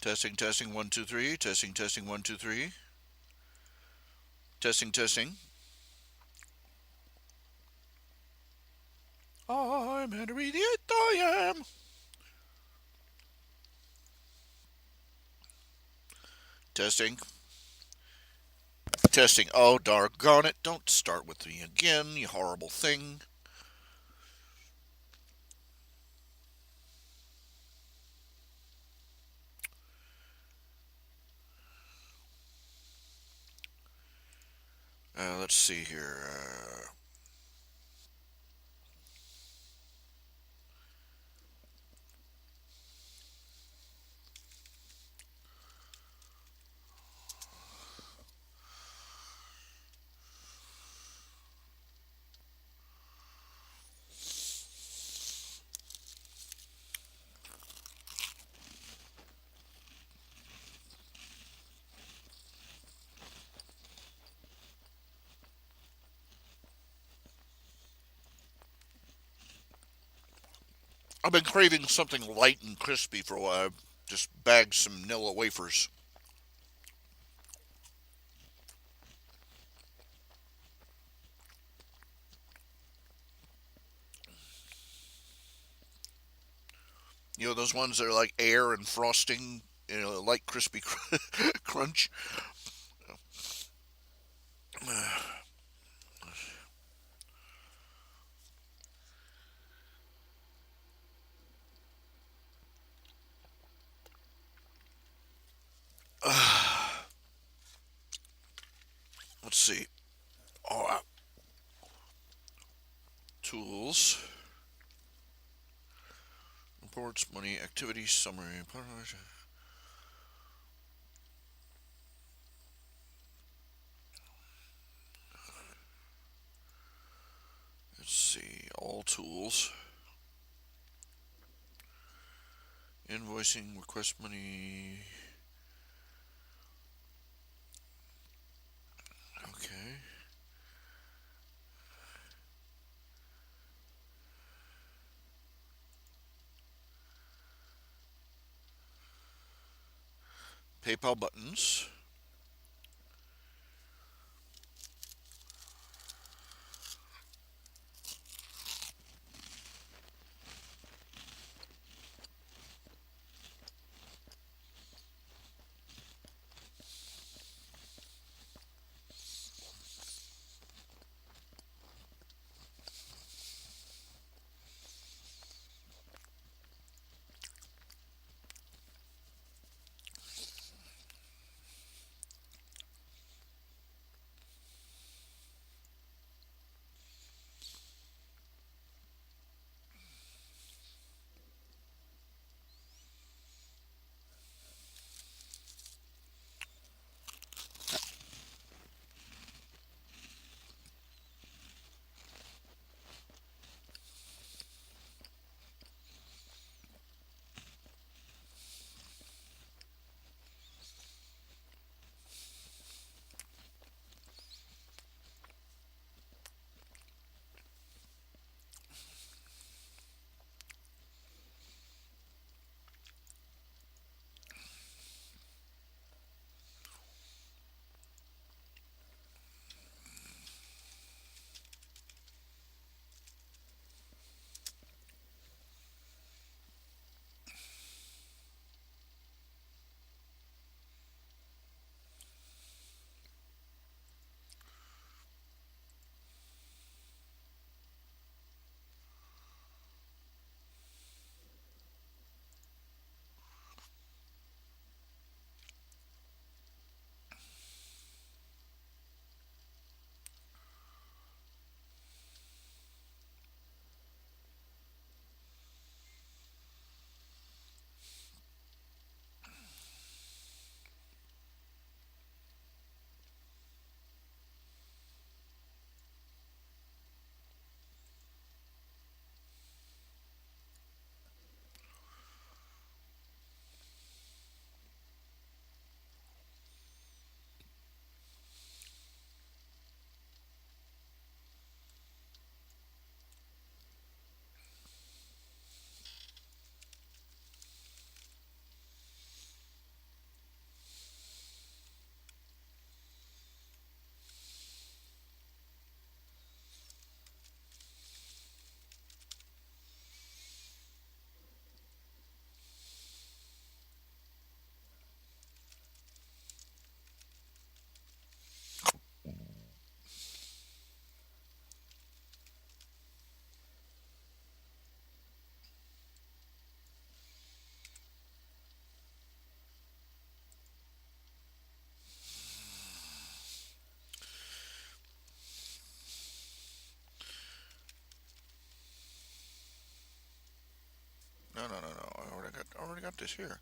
Testing, testing, 1, 2, 3. Testing, testing, 1, 2, 3. Testing, testing. I'm Henry the Eighth. I am. Testing, testing. Oh, doggone it. Don't start with me again, you horrible thing. Let's see here. I've been craving something light and crispy for a while. I've just bagged some vanilla wafers. You know, those ones that are like air and frosting, light crispy crunch. Let's see. Oh, tools. Reports, money, activities, summary. Let's see. All tools. Invoicing, request money. Okay. PayPal buttons. got this here.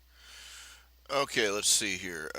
Okay, let's see here.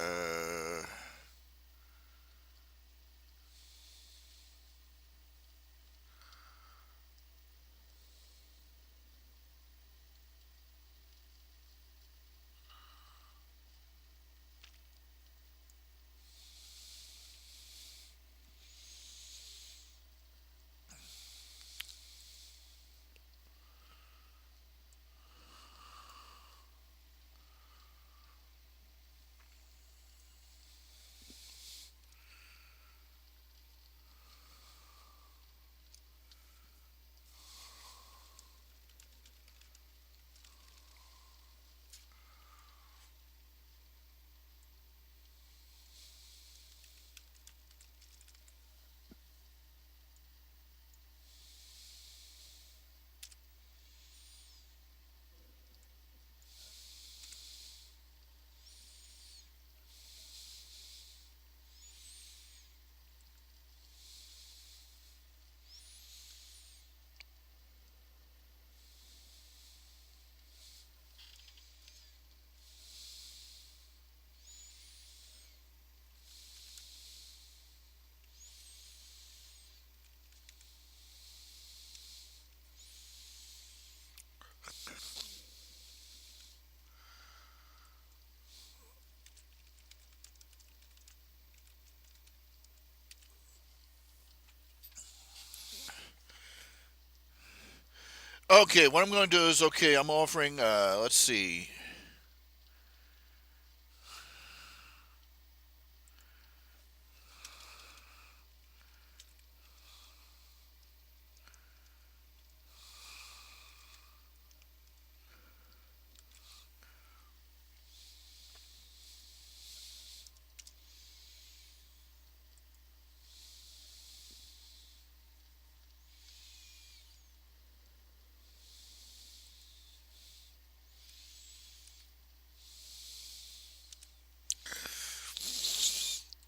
Okay, what I'm going to do is okay. I'm offering. Let's see.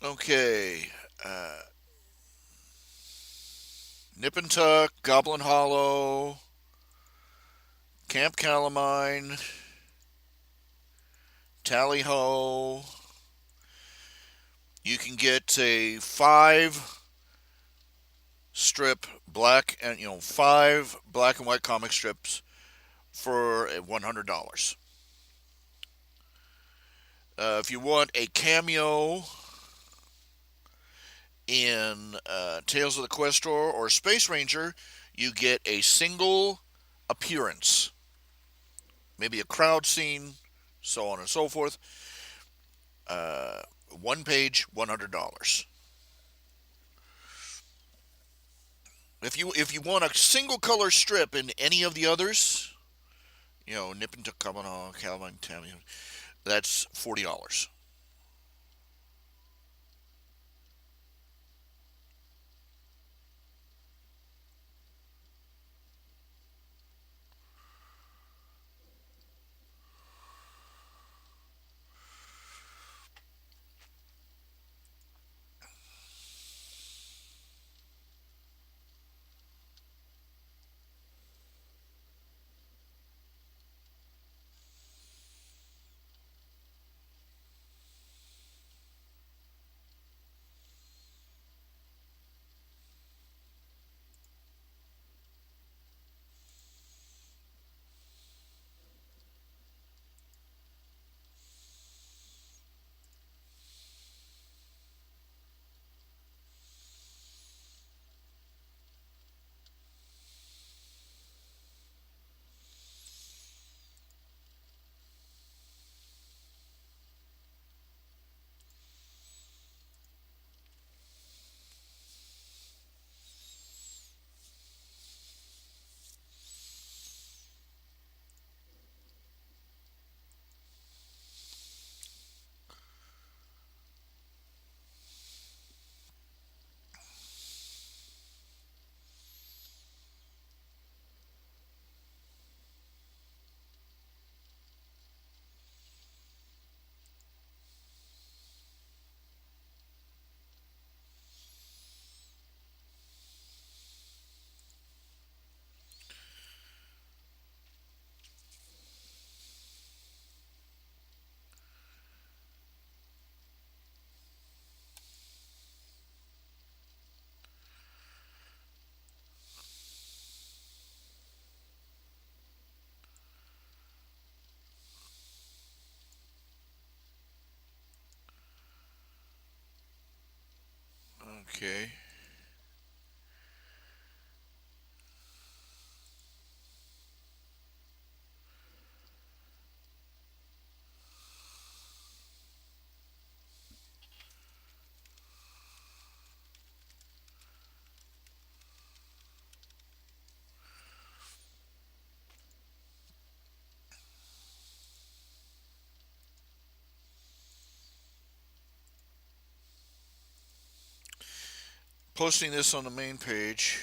Okay, uh, Nip and Tuck, Goblin Hollow, Camp Calamine, Tally Ho. You can get a 5 strip black and 5 black and white comic strips for $100. If you want a cameo in Tales of the Questor or Space Ranger, you get a single appearance, maybe a crowd scene, so on and so forth. Uh, One page, $100. If you want a single color strip in any of the others, Nip and Tuck, Calamine, Tammy, that's $40. Okay. Posting this on the main page.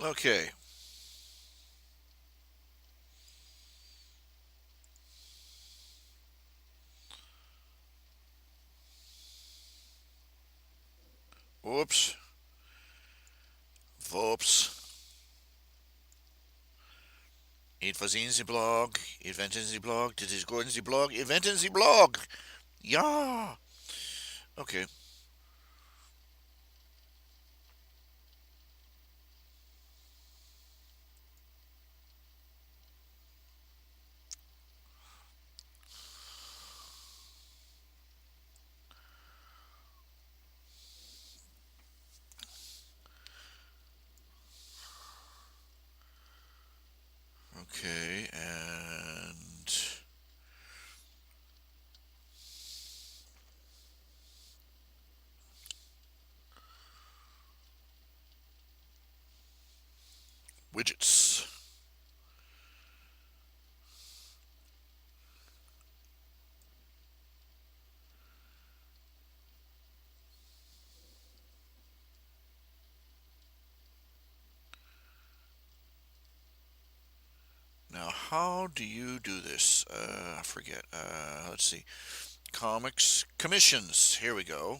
Okay. Whoops. Whoops. Etwas in the blog. Event in the blog. This is go in the blog. Event in the blog. Yeah. Okay. Okay. And widgets. Now, how do you do this? I forget. Let's see. Comics commissions. Here we go.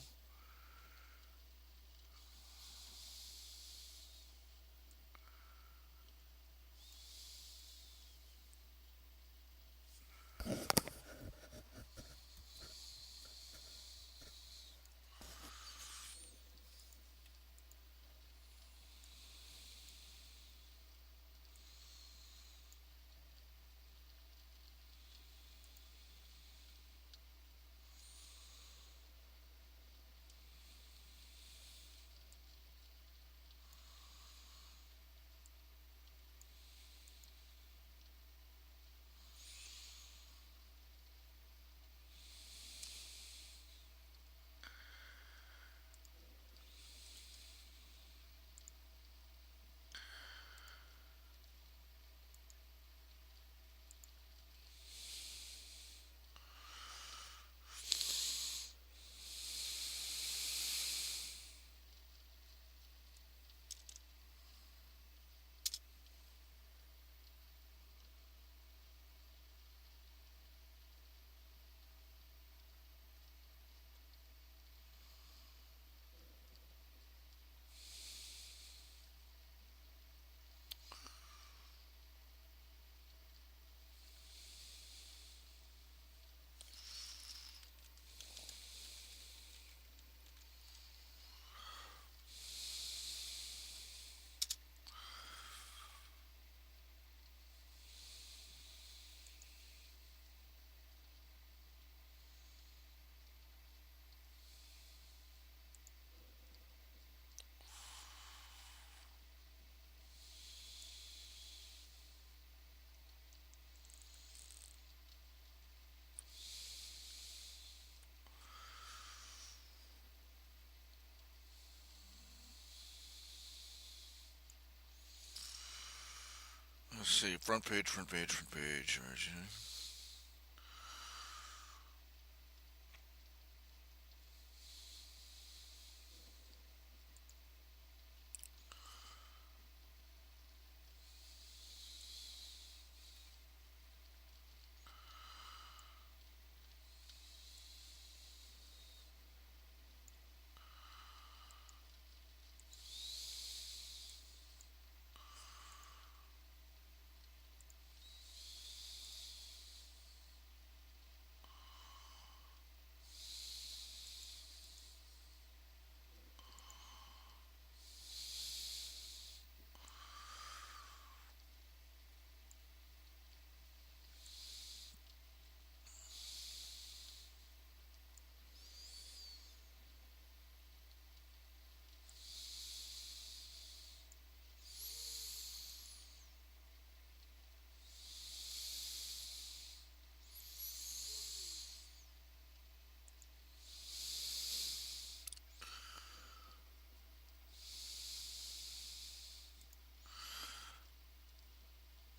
Let's see. Front page, front page, front page.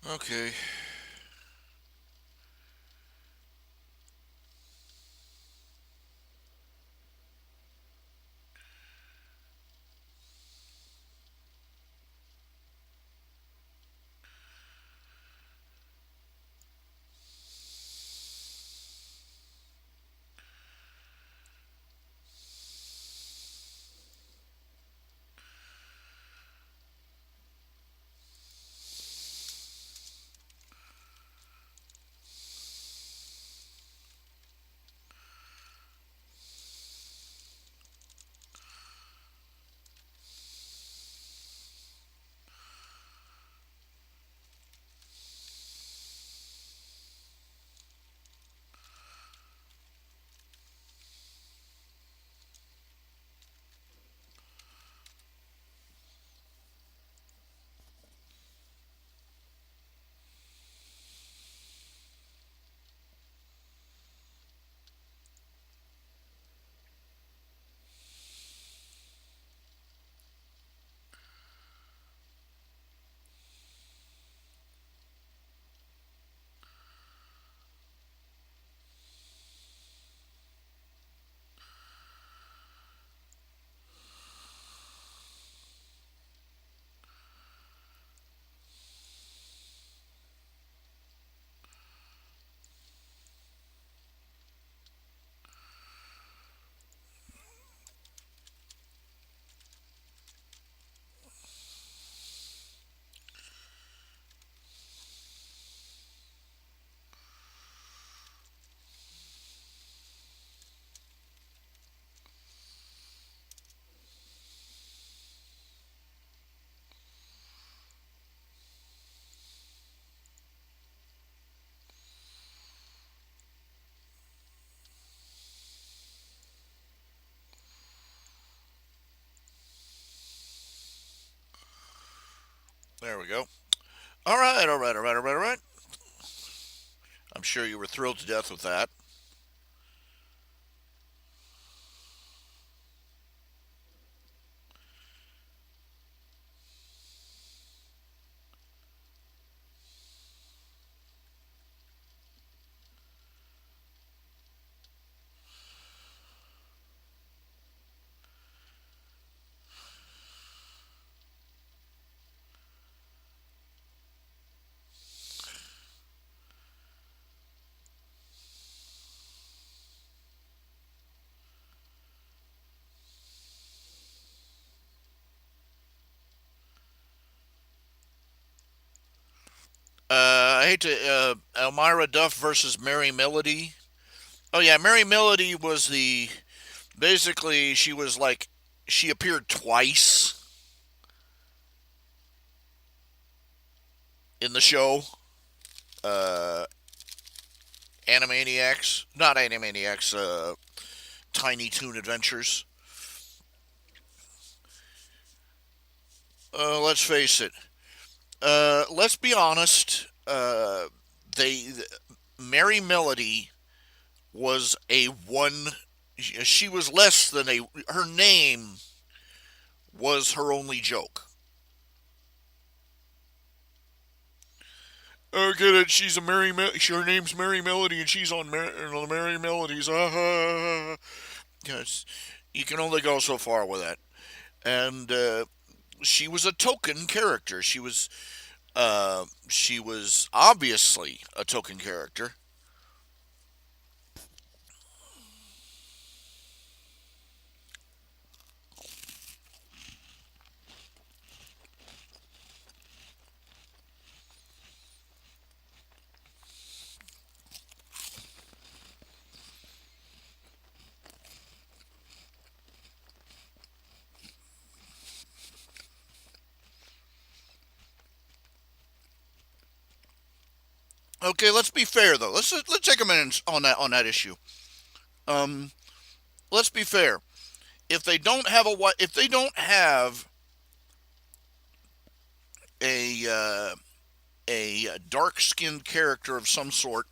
Okay. There we go. All right, all right, all right, all right, all right. I'm sure you were thrilled to death with that. I hate to. Elmira Duff versus Mary Melody. Oh yeah, Mary Melody was the basically she was like she appeared twice in the show. Uh, Animaniacs, not Animaniacs. Tiny Toon Adventures. Let's face it. Let's be honest. They Mary Melody was a one. She was less than a. Her name was her only joke. Oh, get it? She's a Mary. Her name's Mary Melody, and she's on Mary Melodies. Yes, you can only go so far with that. And she was a token character. She was obviously a token character. Okay, let's be fair though. Let's take a minute on that issue. Um, let's be fair. If they don't have a a dark skinned character of some sort,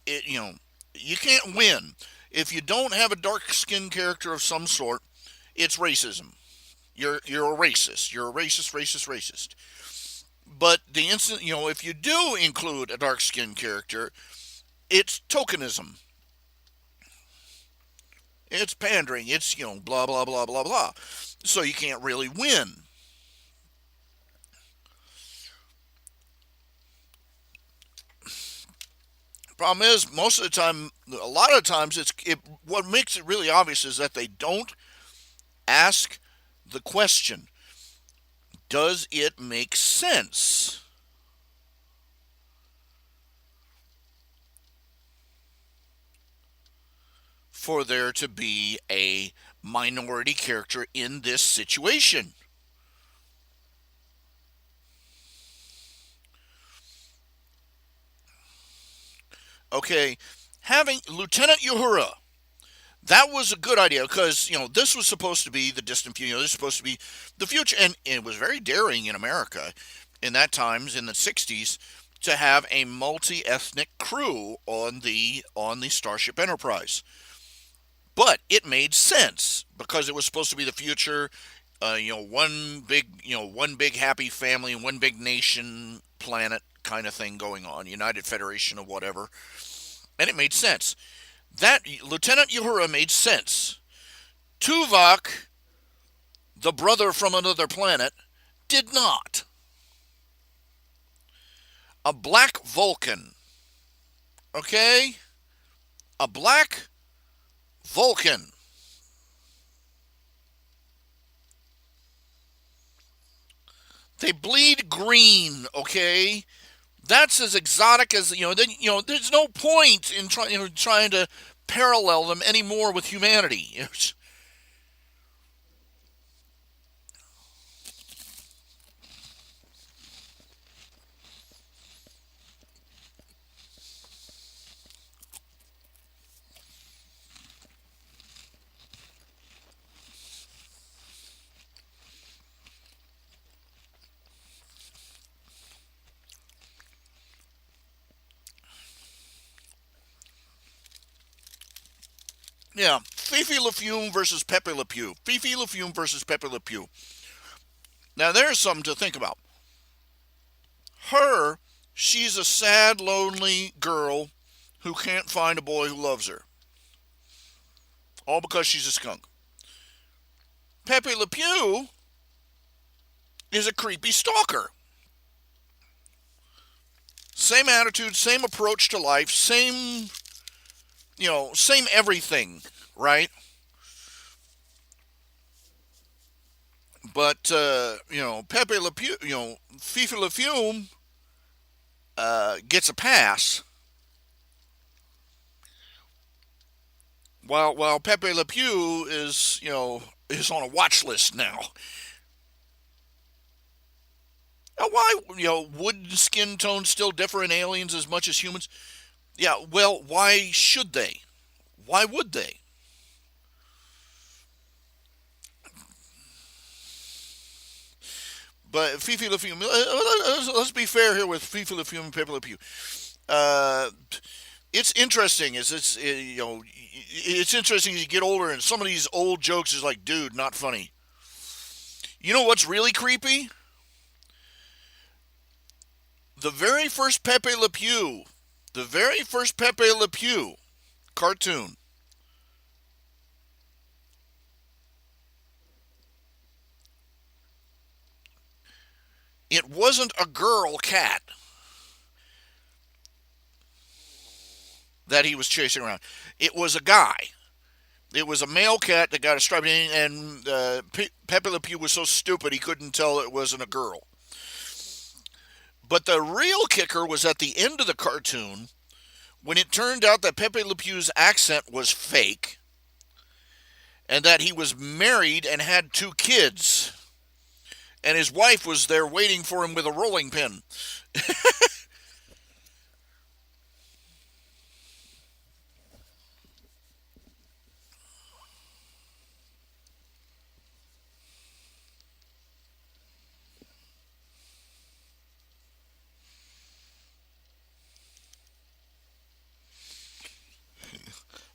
you can't win. If you don't have a dark skinned character of some sort, it's racism. You're a racist. You're a racist. But the instant if you do include a dark skinned character, it's tokenism. It's pandering. It's blah blah blah blah blah. So you can't really win. Problem is, most of the time, a lot of times, what makes it really obvious is that they don't ask the question: does it make sense for there to be a minority character in this situation? Okay, having Lieutenant Uhura, that was a good idea because this was supposed to be the distant future. This was supposed to be the future, and it was very daring in America in that times in the '60s to have a multi-ethnic crew on the Starship Enterprise. But it made sense because it was supposed to be the future. One big happy family and one big nation planet kind of thing going on, United Federation of whatever, and it made sense. That Lieutenant Uhura made sense. Tuvok, the brother from another planet, did not. A black Vulcan, okay? A black Vulcan. They bleed green, okay? That's as exotic as Then there's no point in trying to parallel them anymore with humanity. Yeah, Fifi LaFume versus Pepe Le Pew. Fifi LaFume versus Pepe Le Pew. Now there's something to think about. Her, she's a sad, lonely girl who can't find a boy who loves her. All because she's a skunk. Pepe Le Pew is a creepy stalker. Same attitude, same approach to life, same everything, right? But Pepe Le Pew, Fifi Le Fume gets a pass, while Pepe Le Pew is on a watch list now. Now, why would skin tones still differ in aliens as much as humans? Yeah, well, why should they? Why would they? But Fifi Le Fume, let's be fair here with Fifi Le Fume and Pepe Le Pew. Uh, it's interesting. It's interesting as you get older, and some of these old jokes is like, dude, not funny. You know what's really creepy? The very first Pepe Le Pew, the very first Pepe Le Pew cartoon, it wasn't a girl cat that he was chasing around. It was a guy. It was a male cat that got a striped, and Pepe Le Pew was so stupid he couldn't tell it wasn't a girl. But the real kicker was at the end of the cartoon when it turned out that Pepe Le Pew's accent was fake and that he was married and had two kids, and his wife was there waiting for him with a rolling pin.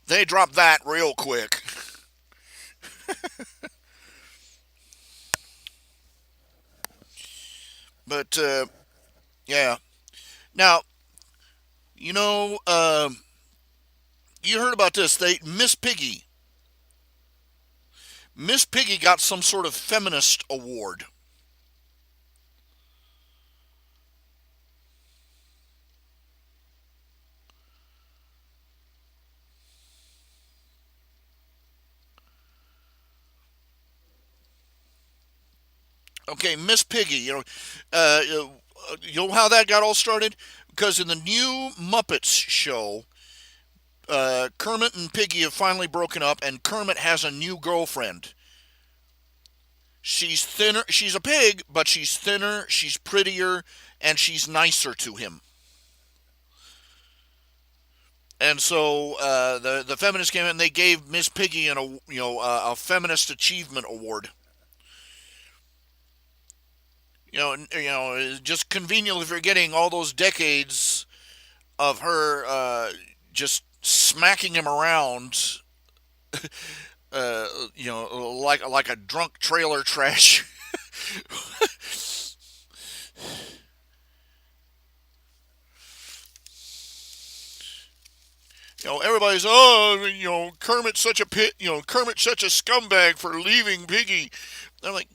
They dropped that real quick. But yeah. Now, you know, you heard about this. Miss Piggy got some sort of feminist award. Okay, Miss Piggy. Uh, you know how that got all started? Because in the new Muppets show, Kermit and Piggy have finally broken up, and Kermit has a new girlfriend. She's thinner. She's a pig, but she's thinner. She's prettier, and she's nicer to him. And so the feminists came in and they gave Miss Piggy a feminist achievement award. Just conveniently forgetting all those decades of her just smacking him around, like a drunk trailer trash. Everybody's Kermit's such a Kermit's such a scumbag for leaving Piggy. I'm like,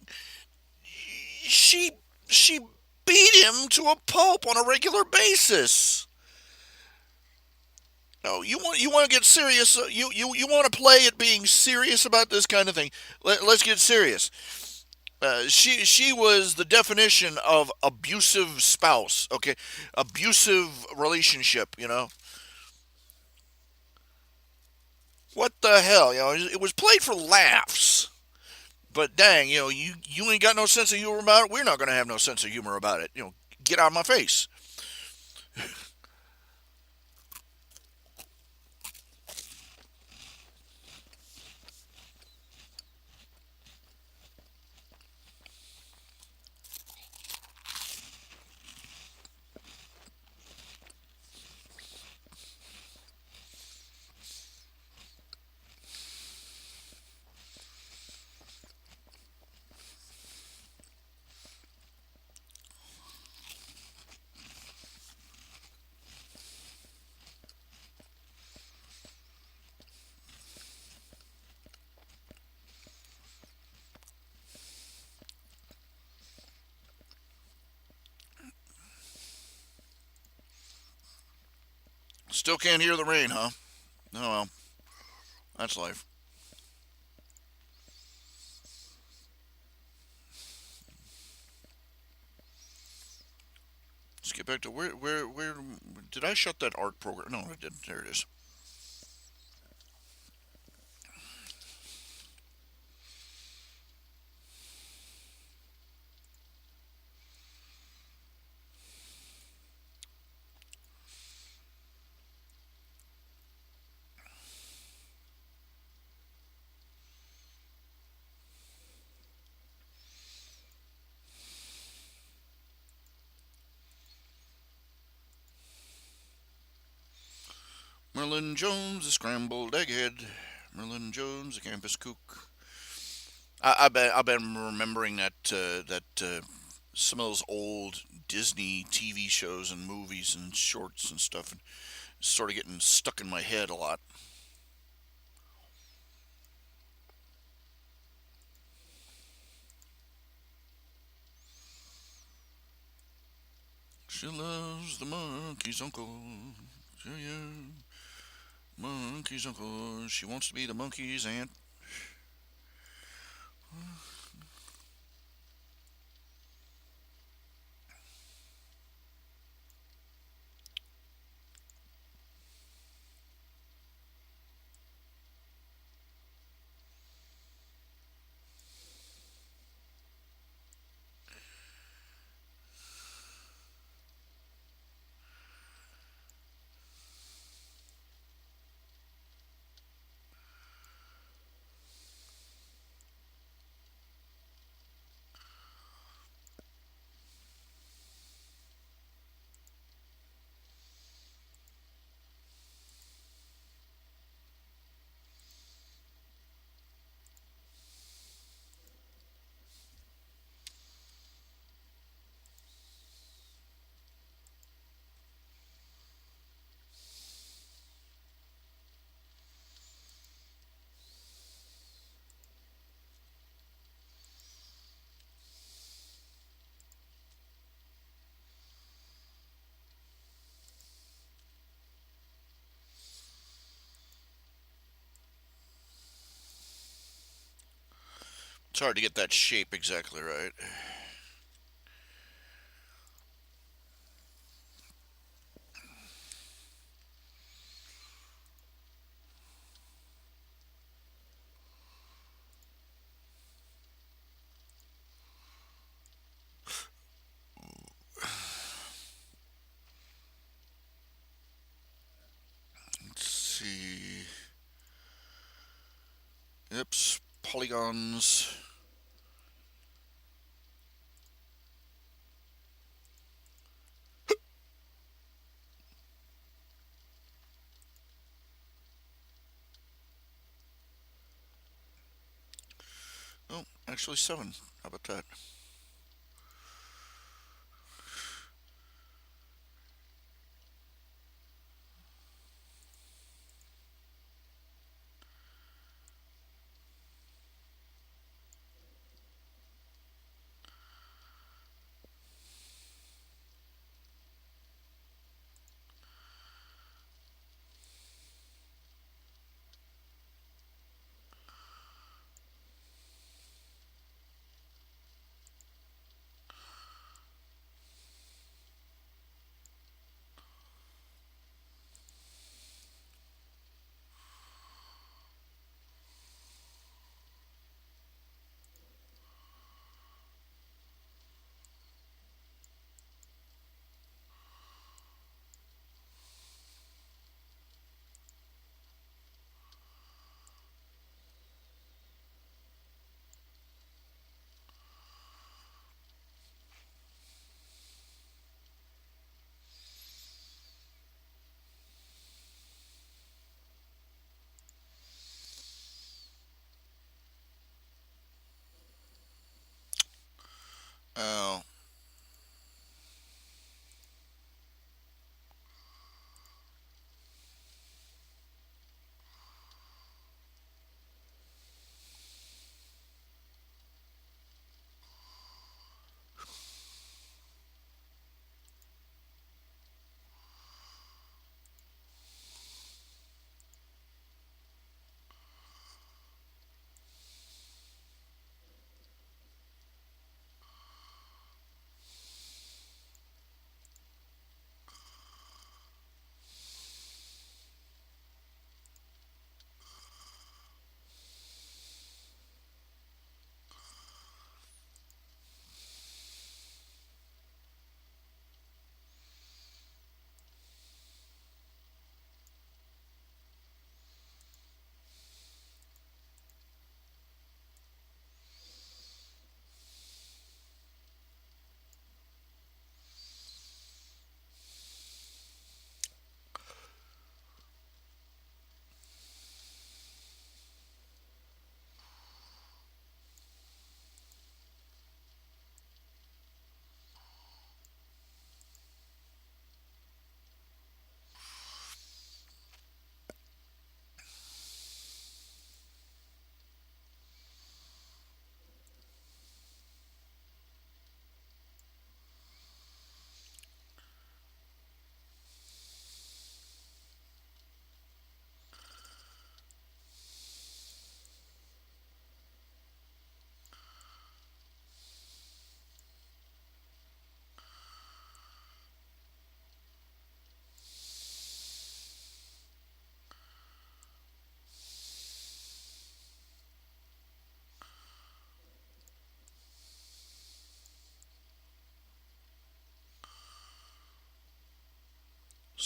she she beat him to a pulp on a regular basis. No, you want to get serious. You want to play at being serious about this kind of thing. Let's get serious. She was the definition of abusive spouse. Okay, abusive relationship. What the hell? It was played for laughs. But dang, you ain't got no sense of humor about it. We're not gonna have no sense of humor about it. Get out of my face. Still can't hear the rain, huh? Oh well, that's life. Let's get back to where did I shut that art program? No, I didn't. There it is. Merlin Jones, the scrambled egghead. Merlin Jones, the campus kook. I've been remembering that some of those old Disney TV shows and movies and shorts and stuff, and sort of getting stuck in my head a lot. She loves the monkey's uncle. Yeah, yeah. Monkey's uncle. She wants to be the monkey's aunt. It's hard to get that shape exactly right. Let's see. Oops, polygons. Oh, actually seven. How about that?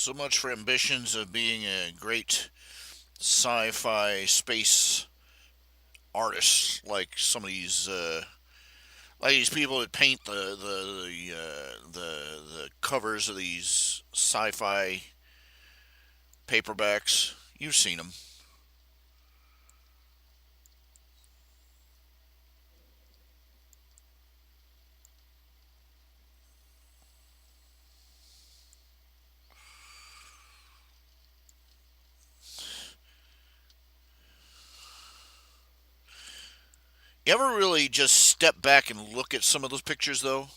So much for ambitions of being a great sci-fi space artist, like these people that paint the covers of these sci-fi paperbacks. You've seen them. You ever really just step back and look at some of those pictures, though?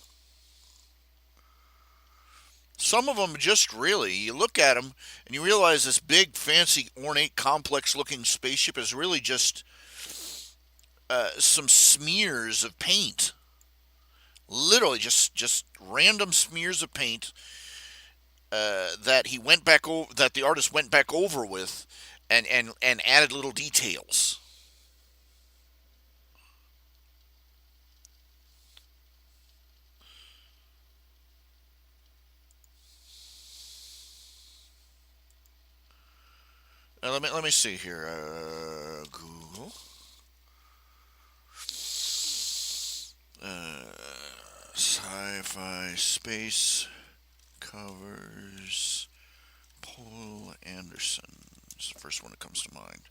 Some of them just really, you look at them and you realize this big, fancy, ornate, complex looking spaceship is really just some smears of paint. Literally, just random smears of paint that he went back over, that the artist went back over with, and added little details. Let me see here. Google. Uh, Sci-fi space covers. Paul Anderson is the first one that comes to mind.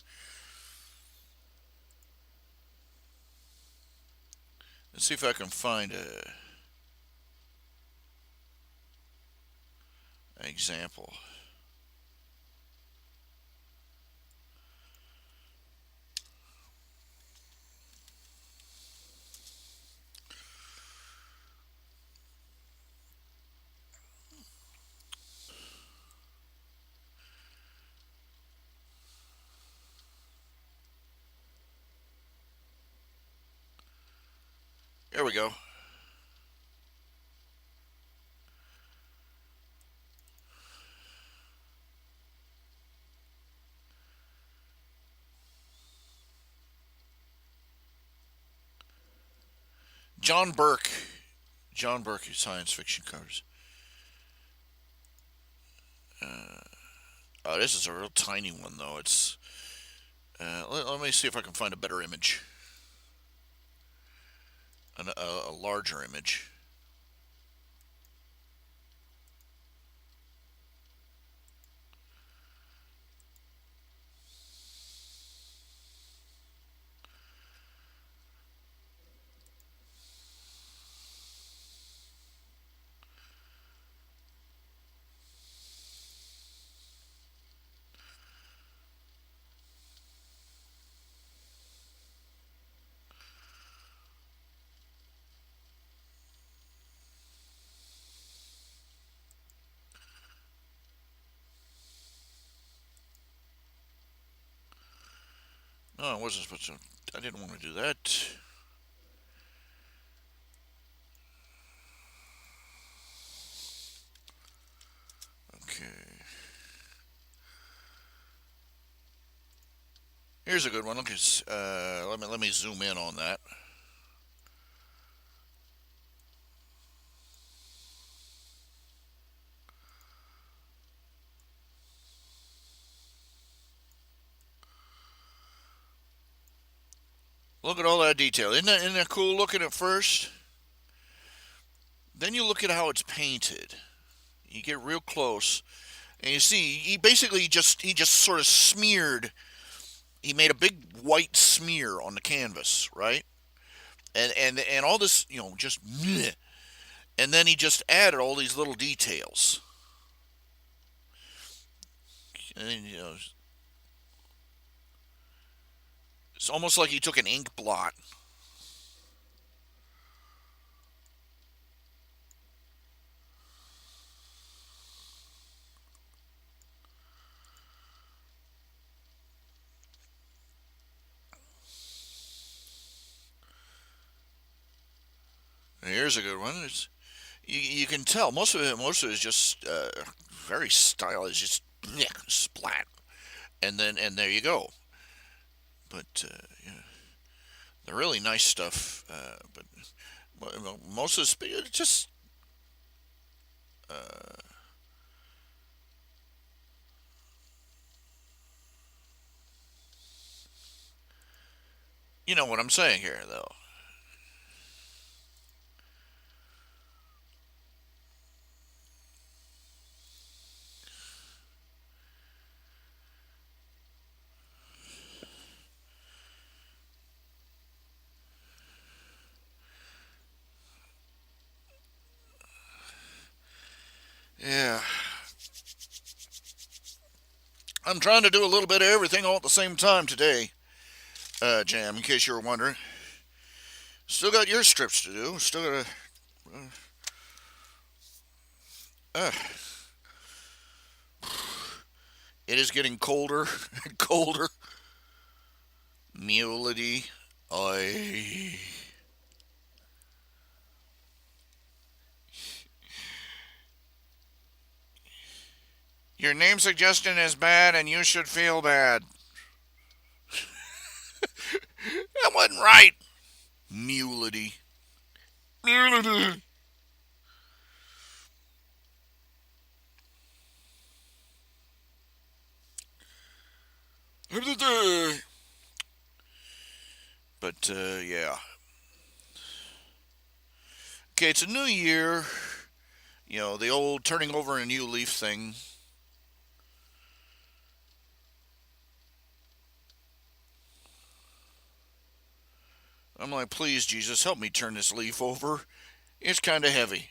Let's see if I can find an example. Here we go. John Burke. John Burke, science fiction covers. Uh, oh, this is a real tiny one, though. Let me see if I can find a better image, a larger image. No, I wasn't supposed to. I didn't want to do that. Okay. Here's a good one. Look, let me zoom in on that. Look at all that detail. Isn't that cool looking at first? Then you look at how it's painted. You get real close, and you see he just sort of smeared. He made a big white smear on the canvas, right? And all this, just meh. And then he just added all these little details. And, it's almost like he took an ink blot. Here's a good one. You can tell most of it is just very stylish, just splat, and there you go. But yeah, the really nice stuff. But most of it's just You know what I'm saying here, though. Yeah. I'm trying to do a little bit of everything all at the same time today, Jam, in case you were wondering. Still got your strips to do. Still got to. Uh, it is getting colder and colder. Mulity. I. Your name suggestion is bad and you should feel bad. That wasn't right. Mulity. Mulity. But, yeah. Okay, it's a new year. You know, the old turning over a new leaf thing. I'm like, please, Jesus, help me turn this leaf over. It's kind of heavy.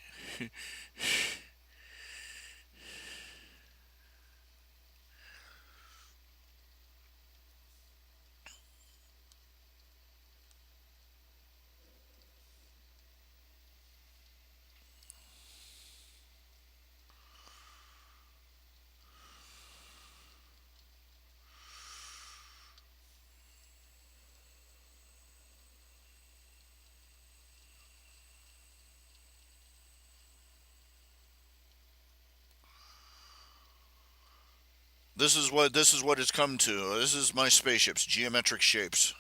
This is what it's come to. This is my spaceships, geometric shapes.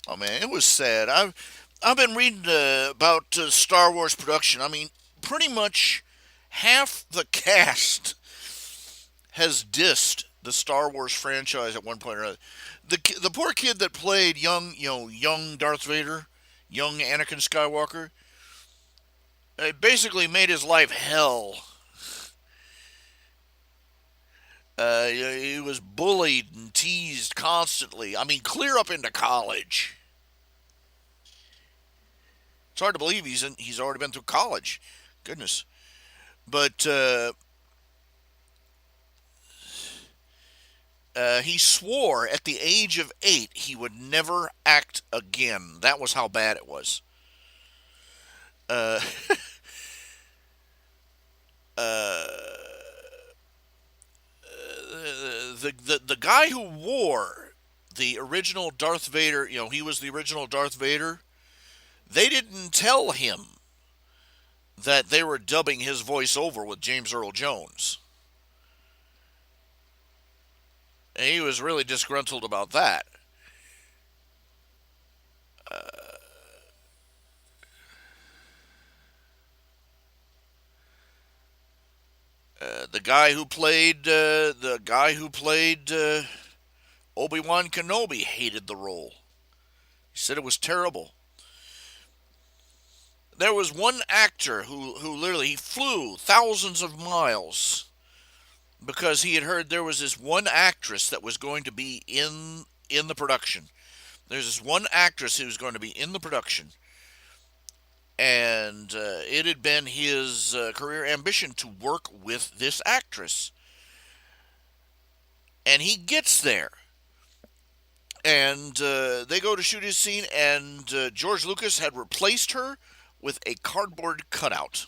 Oh man, it was sad. I've been reading about Star Wars production. I mean, pretty much half the cast has dissed the Star Wars franchise at one point or another. The poor kid that played young Darth Vader, young Anakin Skywalker, it basically made his life hell. He was bullied and teased constantly. I mean, clear up into college. It's hard to believe he's already been through college. Goodness. But he swore at the age of 8 he would never act again. That was how bad it was. Uh, uh, the guy who wore the original Darth Vader, he was the original Darth Vader. They didn't tell him that they were dubbing his voice over with James Earl Jones. And he was really disgruntled about that. The guy who played Obi-Wan Kenobi hated the role. He said it was terrible. There was one actor who literally he flew thousands of miles because he had heard there was this one actress that was going to be in the production. There's this one actress who was going to be in the production, and it had been his career ambition to work with this actress. And he gets there, and they go to shoot his scene, and George Lucas had replaced her with a cardboard cutout.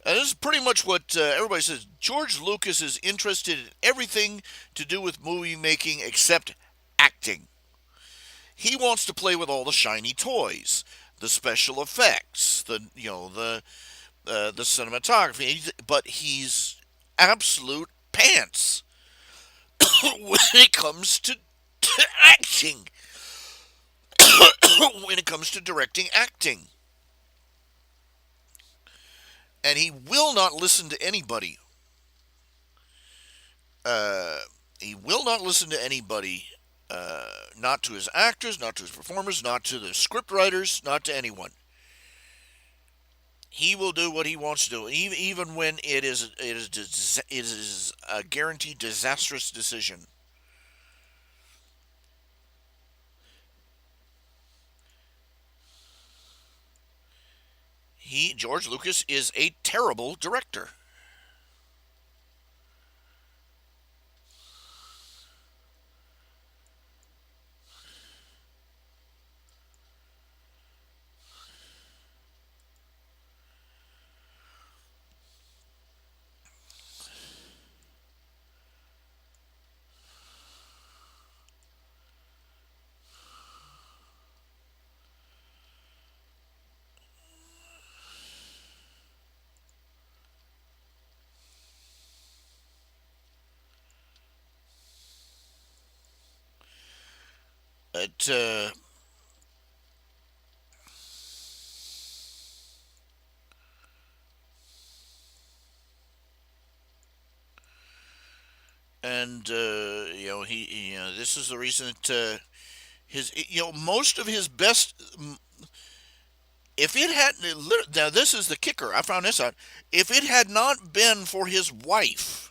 And this is pretty much what everybody says. George Lucas is interested in everything to do with movie making except acting. He wants to play with all the shiny toys, the special effects, the cinematography, but he's absolute pants when it comes to acting. When it comes to directing acting, and he will not listen to anybody. Uh, he will not listen to anybody. Not to his actors, not to his performers, not to the script writers, not to anyone. He will do what he wants to do, even when it is a guaranteed disastrous decision. George Lucas is a terrible director. It, and this is the reason that his most of his best. If it had now, this is the kicker. I found this out. If it had not been for his wife,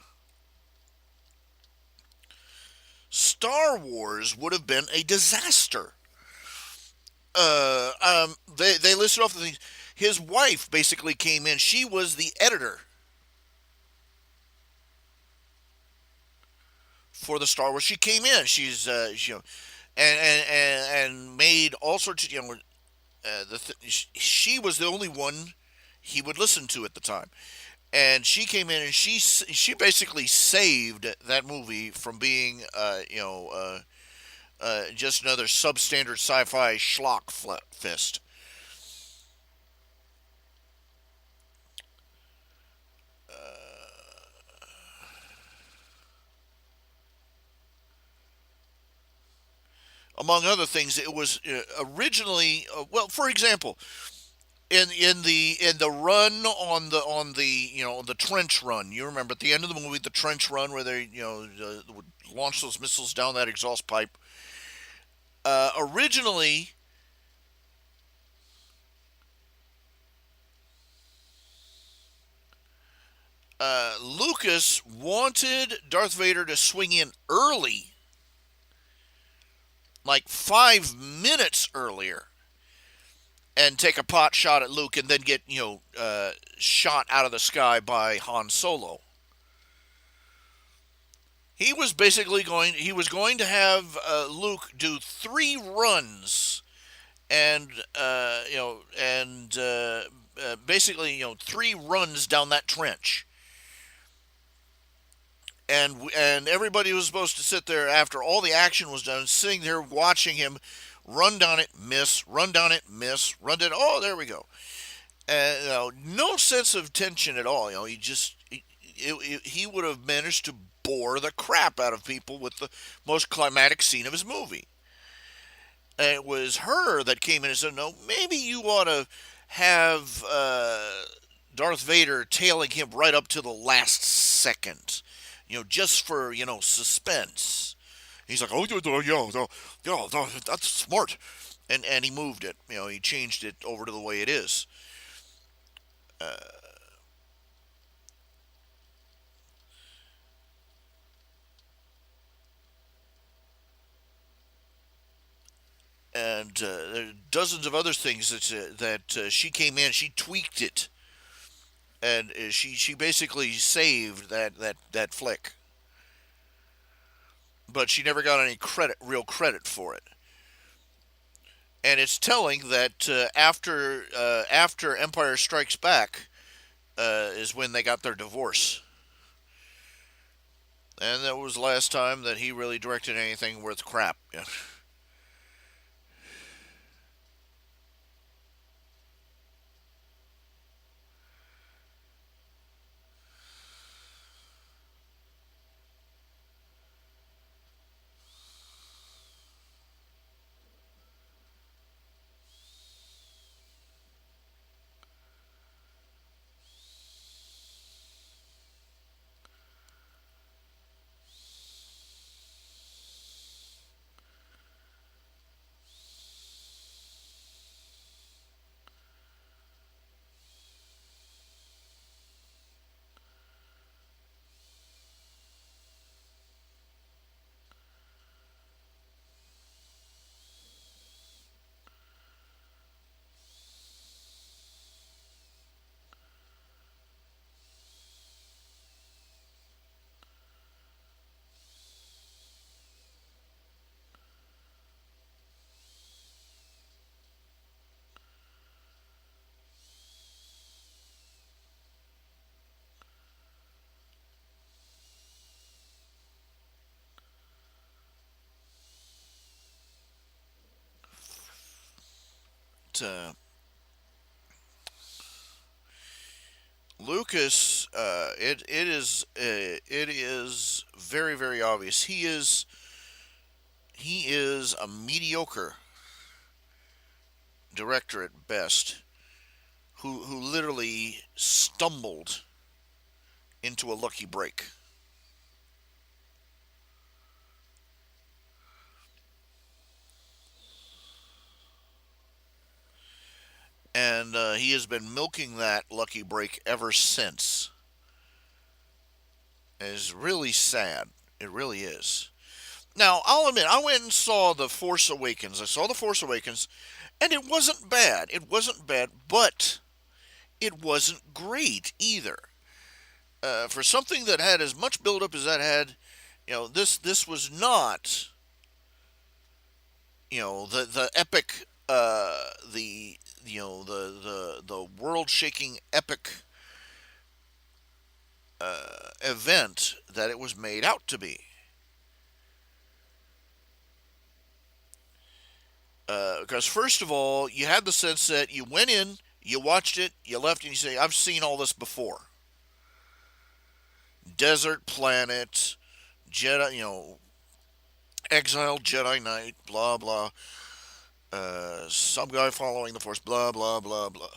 Star Wars would have been a disaster. They listed off the things. His wife basically came in. She was the editor for the Star Wars. She came in. And made all sorts of she was the only one he would listen to at the time. And she came in and she basically saved that movie from being just another substandard sci-fi schlock fest. Among other things, it was originally well. For example, in the run on the trench run, you remember at the end of the movie, the trench run where they would launch those missiles down that exhaust pipe. Originally, Lucas wanted Darth Vader to swing in early, like 5 minutes earlier, and take a pot shot at Luke, and then get shot out of the sky by Han Solo. He was going to have Luke do 3 runs, and basically 3 runs down that trench, and everybody was supposed to sit there after all the action was done, sitting there watching him run down it, miss, run down it, miss, run it. Oh, there we go. No sense of tension at all. He would have managed to bore the crap out of people with the most climatic scene of his movie. And it was her that came in and said, "No, maybe you ought to have Darth Vader tailing him right up to the last second, just for suspense." He's like, "Oh, yeah, yeah, yeah, that's smart," and he moved it. He changed it over to the way it is. And there are dozens of other things that she came in, she tweaked it, and she basically saved that flick, but she never got any real credit for it. And it's telling that after Empire Strikes Back, is when they got their divorce. And that was the last time that he really directed anything worth crap. Yeah. uh, Lucas, it is very very obvious. He is a mediocre director at best, who literally stumbled into a lucky break. And he has been milking that lucky break ever since. It's really sad. It really is. Now, I'll admit, I went and saw The Force Awakens. I saw The Force Awakens, and it wasn't bad. It wasn't bad, but it wasn't great either. For something that had as much buildup as that had, this was not, the epic, the world shaking epic event that it was made out to be. Because first of all, you had the sense that you went in, you watched it, you left, and you say, "I've seen all this before." Desert planet, Jedi, exiled Jedi Knight, blah blah. Some guy following the Force, blah blah blah blah.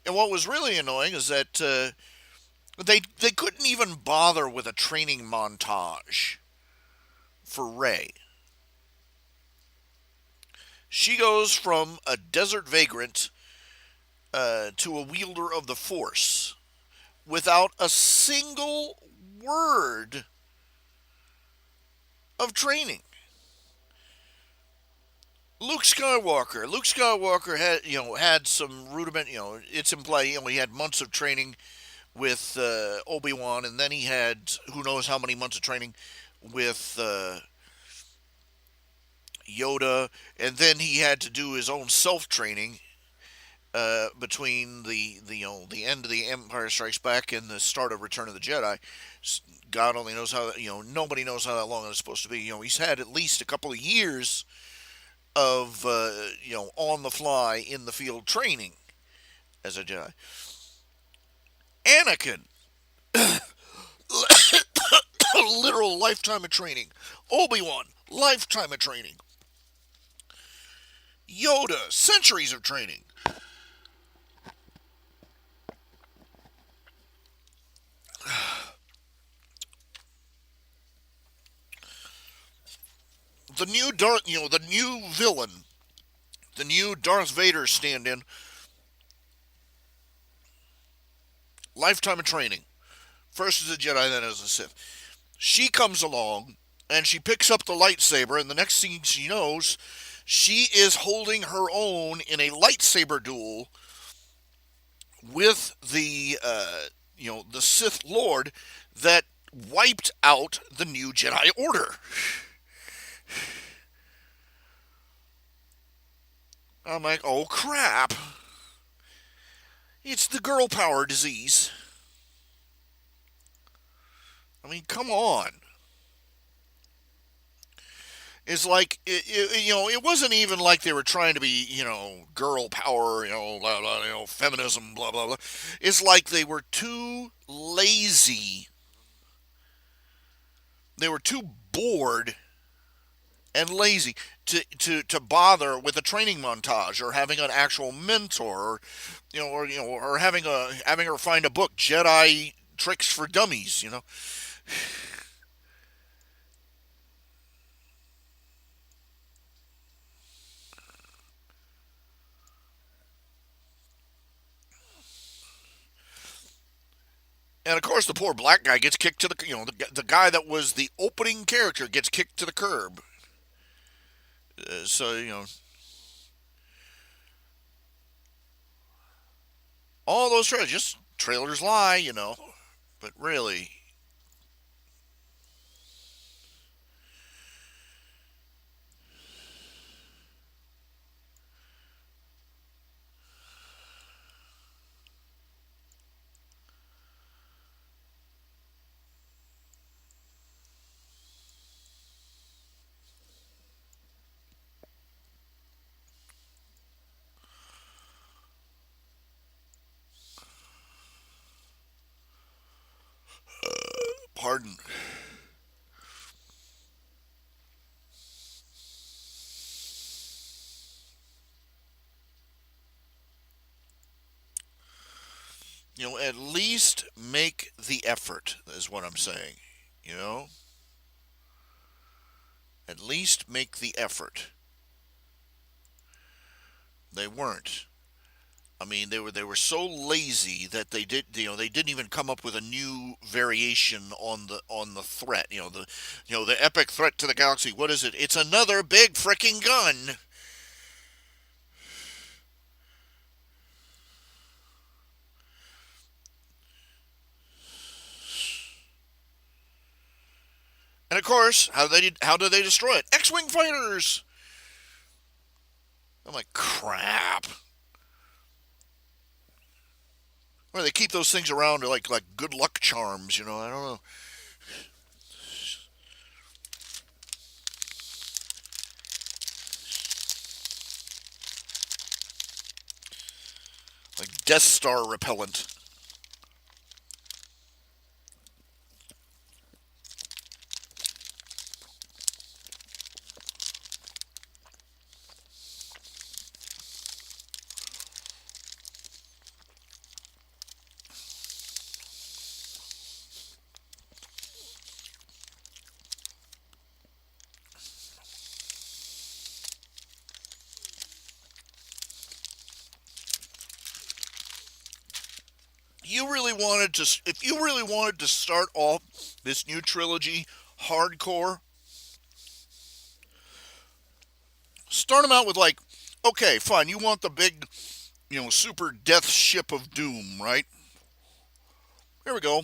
And what was really annoying is that they couldn't even bother with a training montage for Rey. She goes from a desert vagrant to a wielder of the Force without a single word of training. Luke Skywalker had some rudiment. It's implied. He had months of training with Obi-Wan, and then he had who knows how many months of training with Yoda, and then he had to do his own self training between the end of the Empire Strikes Back and the start of Return of the Jedi. God only knows how. Nobody knows how that long it's supposed to be. He's had at least a couple of years of on the fly in the field training as a Jedi. Anakin, literal lifetime of training. Obi-Wan, lifetime of training. Yoda, centuries of training. The new villain, the new Darth Vader stand-in, lifetime of training. First as a Jedi, then as a Sith. She comes along and she picks up the lightsaber, and the next thing she knows, she is holding her own in a lightsaber duel with the Sith Lord that wiped out the new Jedi Order. I'm like, oh crap. It's the girl power disease. I mean, come on. It's like it wasn't even like they were trying to be, girl power, blah, blah, feminism, blah blah blah. It's like they were too lazy. They were too bored and lazy to bother with a training montage or having an actual mentor, or having her find a book, Jedi Tricks for Dummies. And of course, the poor black guy gets kicked to the guy that was the opening character gets kicked to the curb. So all those trailers, just trailers lie. But really, pardon. At least make the effort, is what I'm saying. You know, at least make the effort. They weren't. I mean, they were so lazy that they didn't even come up with a new variation on the threat. The epic threat to the galaxy. What is it? It's another big freaking gun. And of course, how do they destroy it? X-wing fighters. I'm like, crap. Or they keep those things around like good luck charms. I don't know. Like Death Star repellent. If you really wanted to start off this new trilogy hardcore, start them out with like, okay, fine, you want the big, super death ship of doom, right? Here we go.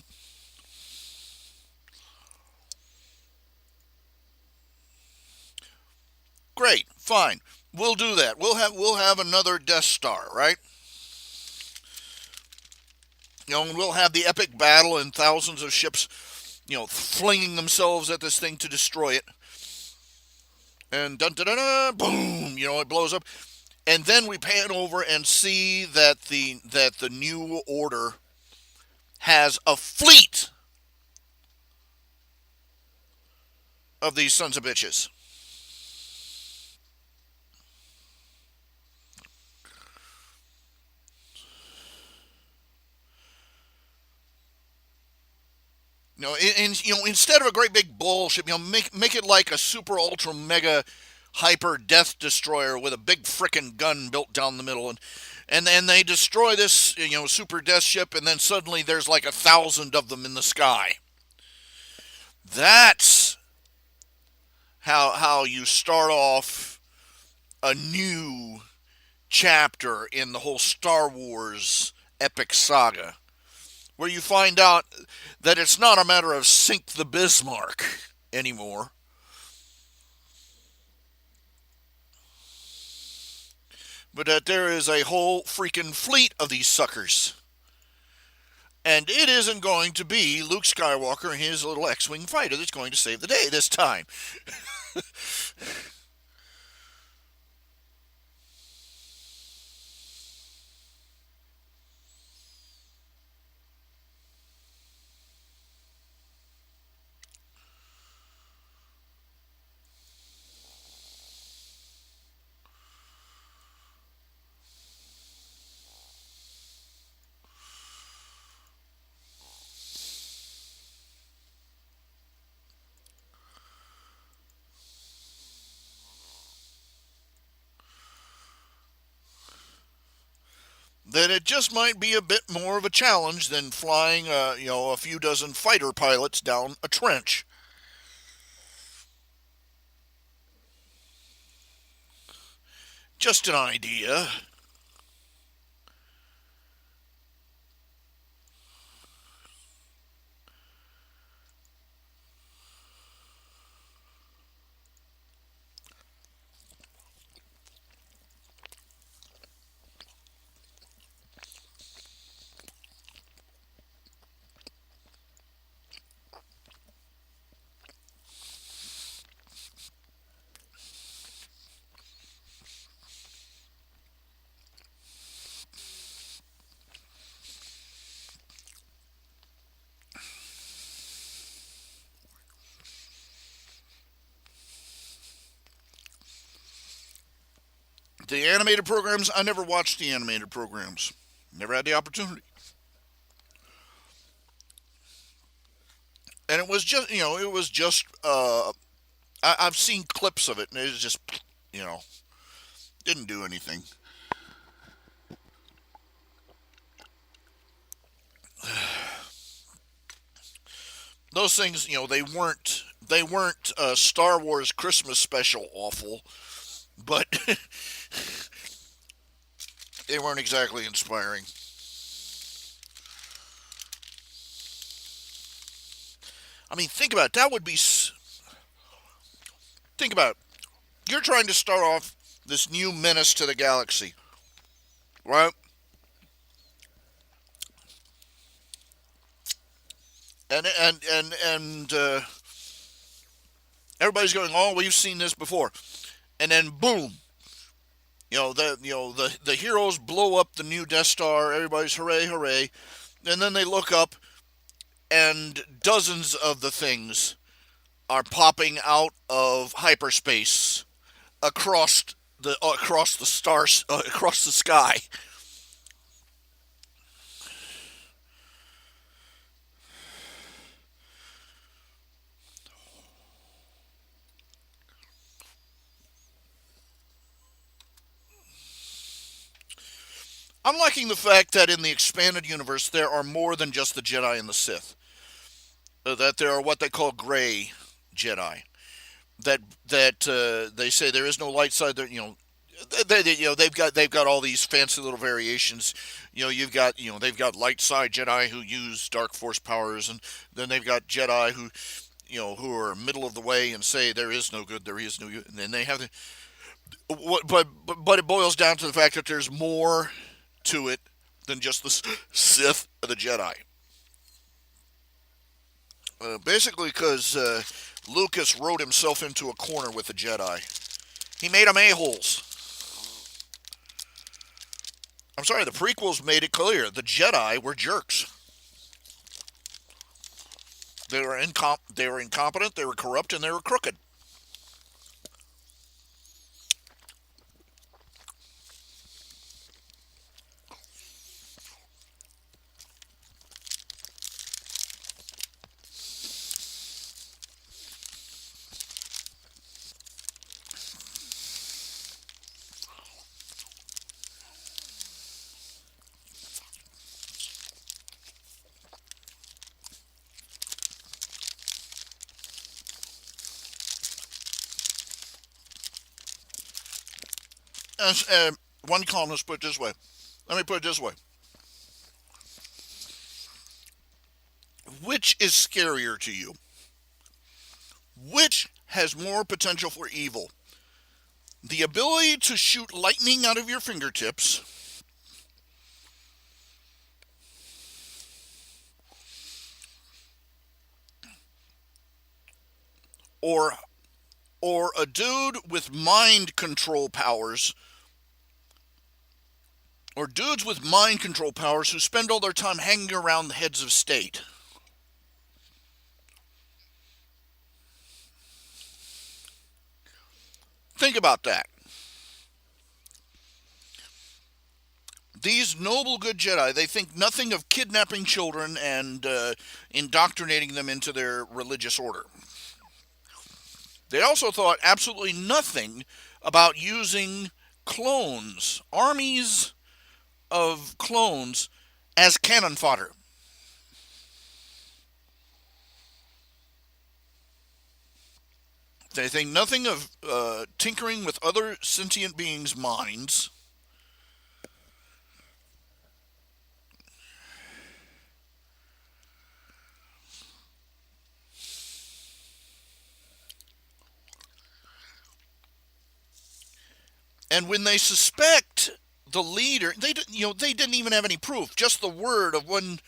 Great, fine. We'll do that. We'll have another Death Star, right? And we'll have the epic battle and thousands of ships, flinging themselves at this thing to destroy it. And dun dun dun, dun boom, it blows up. And then we pan over and see that the new order has a fleet of these sons of bitches. Instead of a great big bullship, make it like a super ultra mega hyper death destroyer with a big frickin' gun built down the middle, and then they destroy this super death ship, and then suddenly there's like 1,000 of them in the sky. That's how you start off a new chapter in the whole Star Wars epic saga, where you find out that it's not a matter of sink the Bismarck anymore. but that there is a whole freaking fleet of these suckers. And it isn't going to be Luke Skywalker and his little X-Wing fighter that's going to save the day this time. Then it just might be a bit more of a challenge than flying, a few dozen fighter pilots down a trench. Just an idea. The animated programs, I never watched the animated programs. Never had the opportunity. And it was just, I've seen clips of it, and it was just, you know, didn't do anything. Those things, they weren't Star Wars Christmas special awful, but they weren't exactly inspiring. I mean, think about it. Think about it. You're trying to start off this new menace to the galaxy, right? And everybody's going, "Oh, we've seen this before," and then boom, the heroes blow up the new Death Star. Everybody's hooray, hooray, and then they look up, and dozens of the things are popping out of hyperspace across the stars across the sky. I'm liking the fact that in the expanded universe there are more than just the Jedi and the Sith. That there are what they call gray Jedi. That they say there is no light side. There, they've got all these fancy little variations. They've got light side Jedi who use dark force powers, and then they've got Jedi who are middle of the way and say there is no good, there is no good, and then they have the what, but it boils down to the fact that there's more to it than just the Sith or the Jedi. Basically, because Lucas wrote himself into a corner with the Jedi. He made them a-holes. I'm sorry, the prequels made it clear the Jedi were jerks. They were incompetent, they were corrupt, and they were crooked. As one columnist put it this way. Let me put it this way. Which is scarier to you? Which has more potential for evil? The ability to shoot lightning out of your fingertips, or a dude with mind control powers, or dudes with mind control powers who spend all their time hanging around the heads of state. Think about that. These noble good Jedi, they think nothing of kidnapping children and indoctrinating them into their religious order. They also thought absolutely nothing about using clones, armies of clones, as cannon fodder. They think nothing of tinkering with other sentient beings' minds. And when they suspect the leader, they didn't even have any proof, just the word of one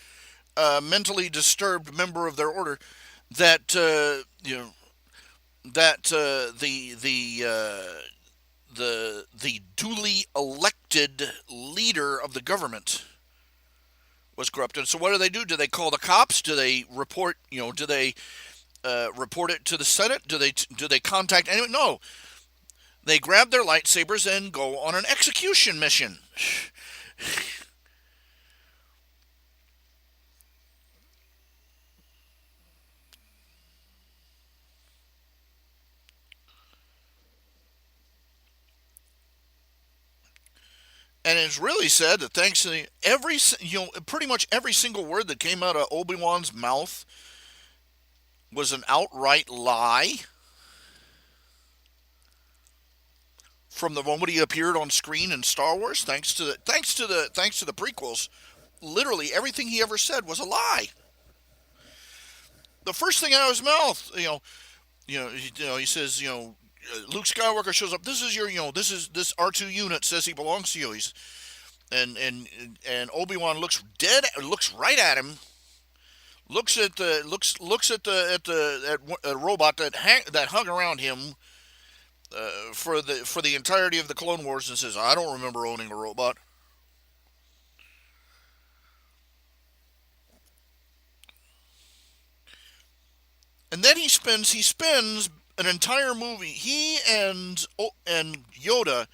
mentally disturbed member of their order that the duly elected leader of the government was corrupted. So what do? Do they call the cops? Do they report? Do they report it to the Senate? Do they contact anyone? No. They grab their lightsabers and go on an execution mission. And it's really said that thanks to pretty much every single word that came out of Obi-Wan's mouth was an outright lie from the moment he appeared on screen in Star Wars. Thanks to the prequels, literally everything he ever said was a lie. The first thing out of his mouth, he says, Luke Skywalker shows up. This is this R2 unit says he belongs to you. And Obi-Wan looks right at him, looks at a robot that hung around him for the entirety of the Clone Wars, and says, "I don't remember owning a robot." And then he spends an entire movie. He and Yoda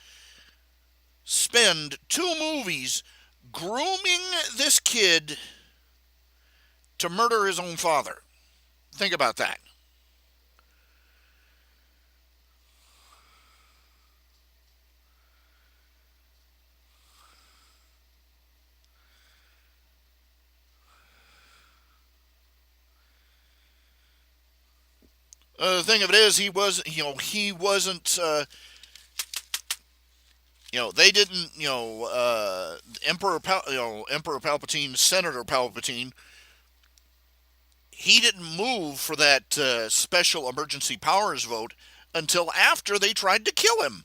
spend 2 movies grooming this kid to murder his own father. Think about that. The thing of it is, he wasn't. They didn't. Emperor Palpatine, Senator Palpatine. He didn't move for that special emergency powers vote until after they tried to kill him.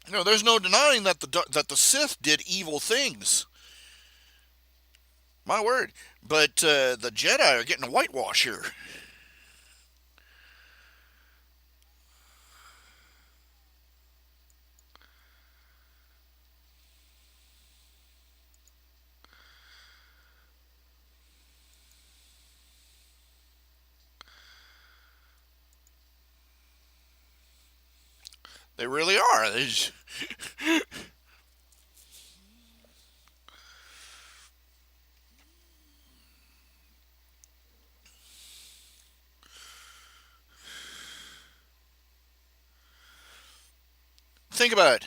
There's no denying that the Sith did evil things. My word. But the Jedi are getting a whitewash here. They really are. Think about it.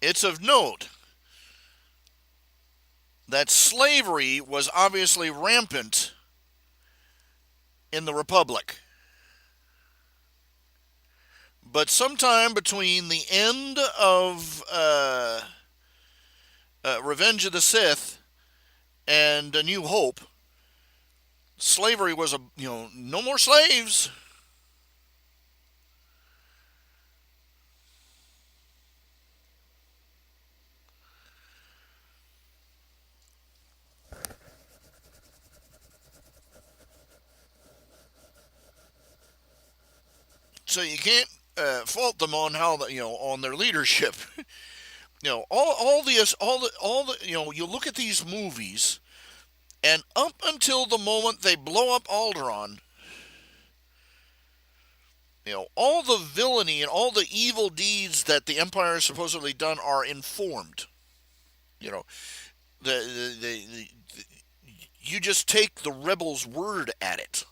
It's of note that slavery was obviously rampant in the Republic. But sometime between the end of Revenge of the Sith and A New Hope, slavery was no more slaves. So you can't fault them on how on their leadership. All the you look at these movies, and up until the moment they blow up Alderaan, all the villainy and all the evil deeds that the Empire has supposedly done are informed. You know, the you just take the rebels' word at it.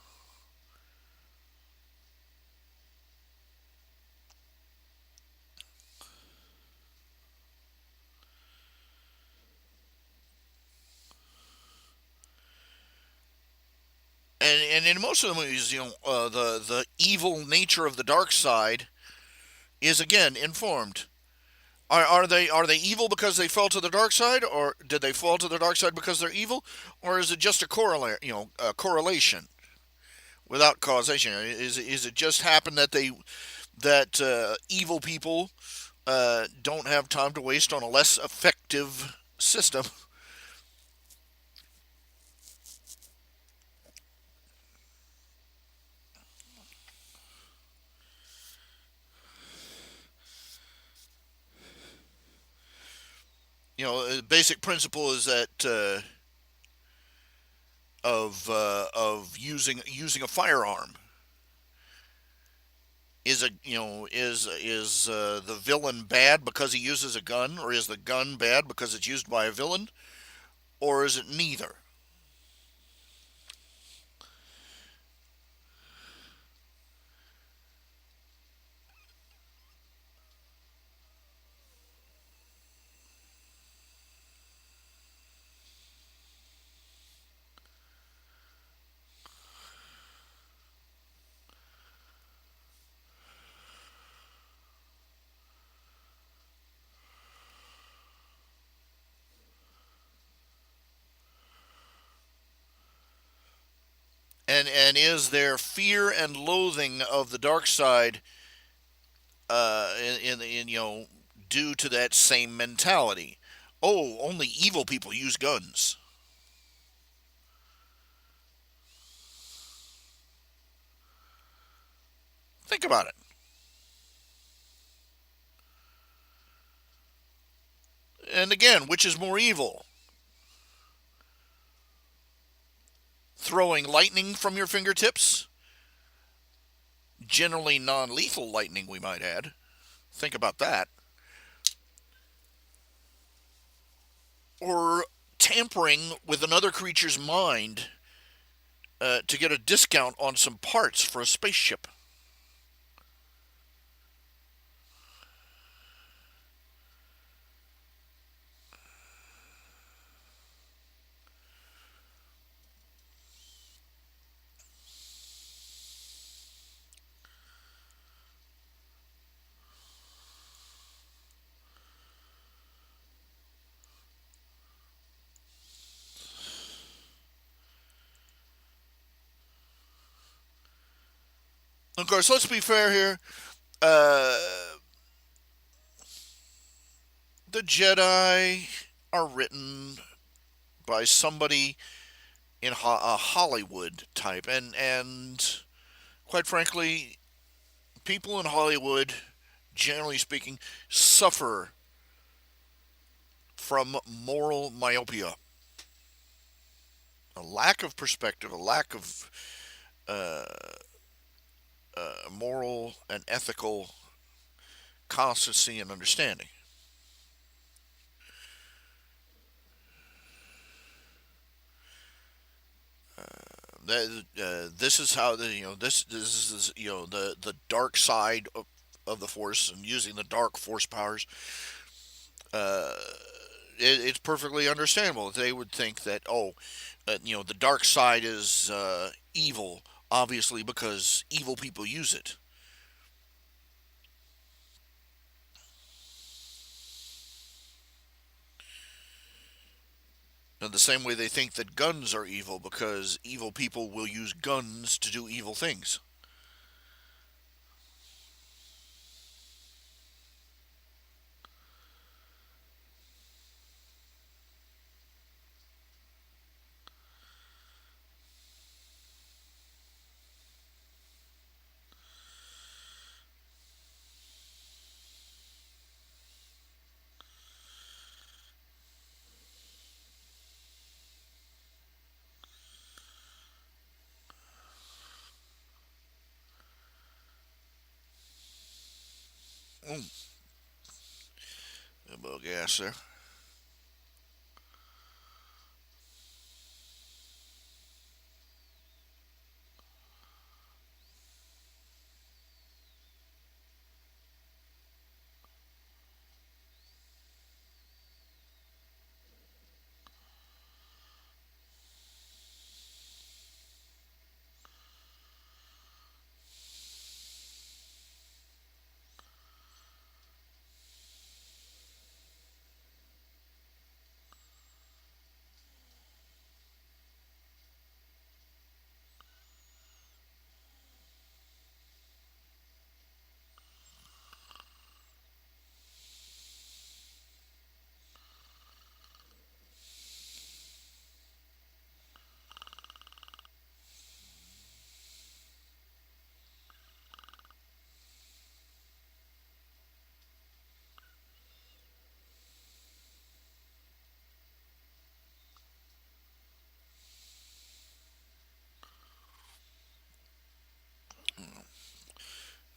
And in most of the movies, the evil nature of the dark side is again informed. Are they evil because they fell to the dark side, or did they fall to the dark side because they're evil, or is it just a correlation without causation? Is it just happen that evil people don't have time to waste on a less effective system? The basic principle is that of using a firearm is the villain bad because he uses a gun, or is the gun bad because it's used by a villain, or is it neither? And is there fear and loathing of the dark side in due to that same mentality? Oh, only evil people use guns. Think about it. And again, which is more evil? Throwing lightning from your fingertips? Generally non lethal lightning, we might add. Think about that. Or tampering with another creature's mind to get a discount on some parts for a spaceship. Of course, let's be fair here. Uh, the Jedi are written by somebody in a Hollywood type, and quite frankly, people in Hollywood, generally speaking, suffer from moral myopia, a lack of perspective, a lack of uh, moral and ethical constancy and understanding. This is how this is the dark side of the force, and using the dark force powers. Uh, it's perfectly understandable that they would think that the dark side is evil, obviously because evil people use it. In the same way they think that guns are evil because evil people will use guns to do evil things. Mm, a little gas there.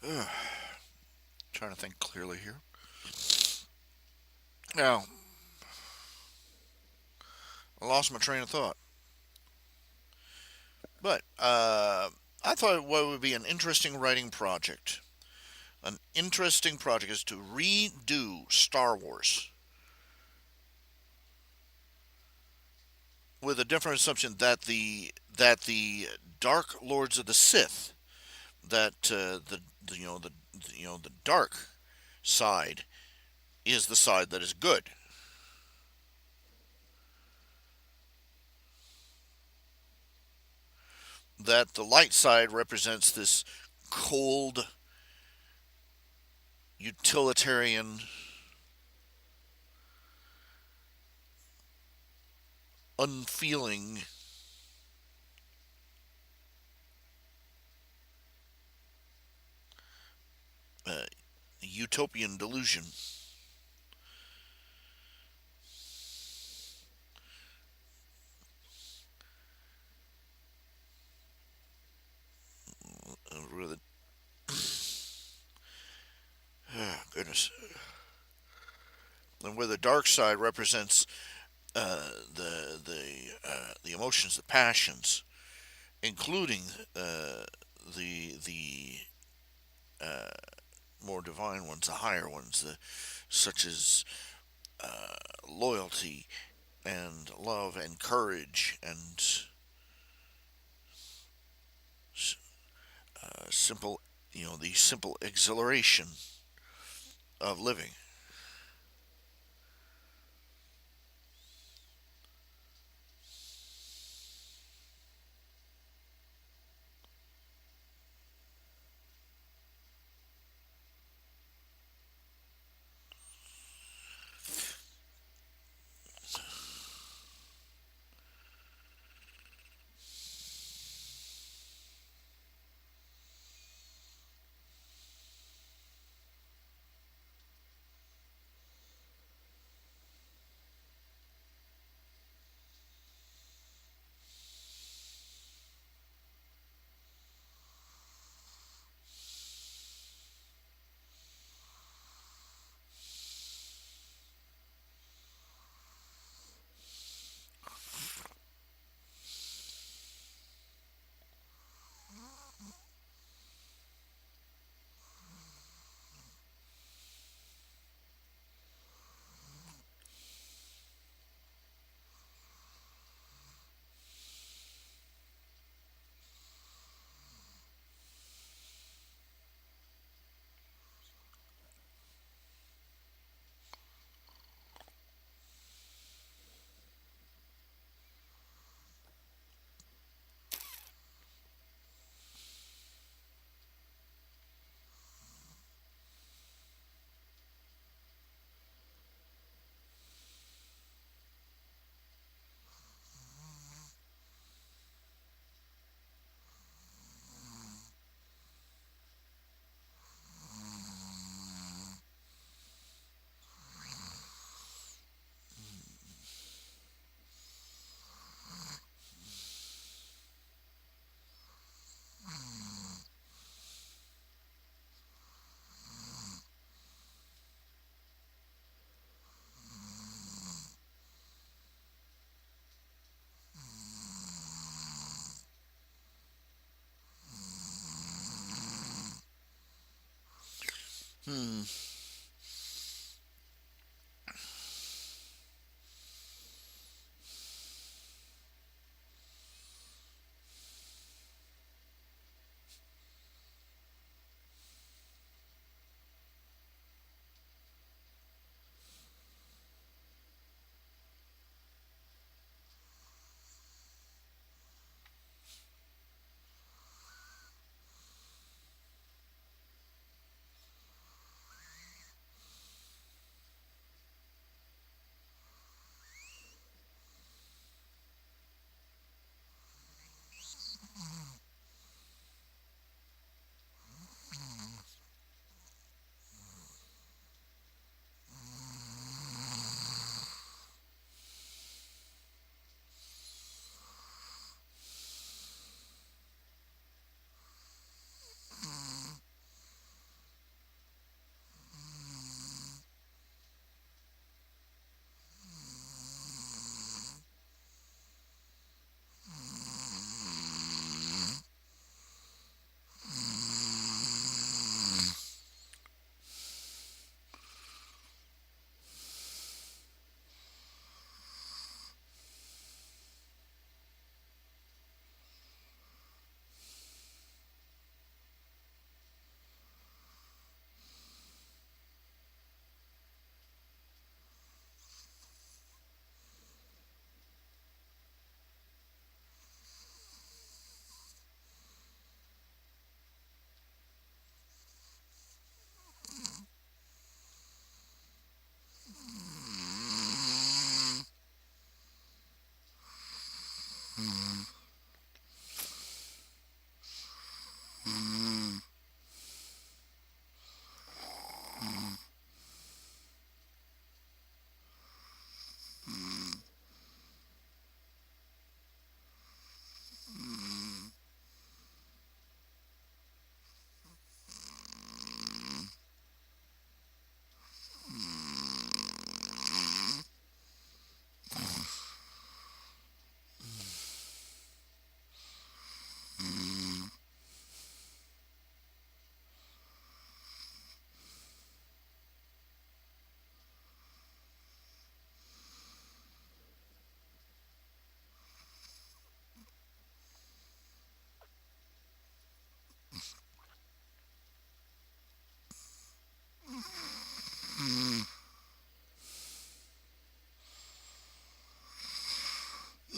Ugh, trying to think clearly here. Now, I lost my train of thought. But I thought what would be an interesting writing project. An interesting project is to redo Star Wars with a different assumption that the Dark Lords of the Sith, that the dark side is the side that is good. That the light side represents this cold, utilitarian, unfeeling uh, utopian delusion. Really, goodness. And where the dark side represents the emotions, the passions, including the uh, more divine ones, the higher ones, such as loyalty and love and courage and simple, the simple exhilaration of living. Hmm.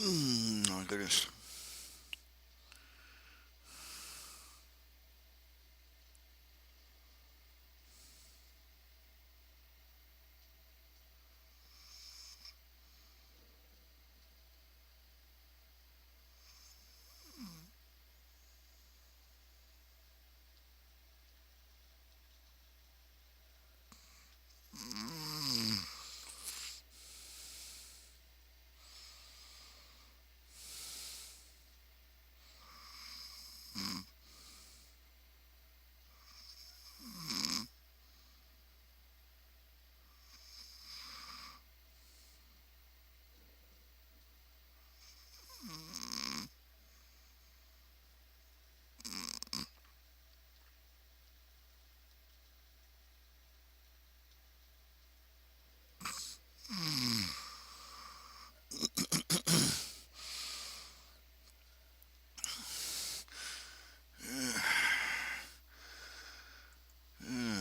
Oh my goodness.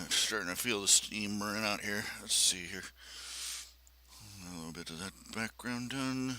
Starting to feel the steam running out here. Let's see here. A little bit of that background done.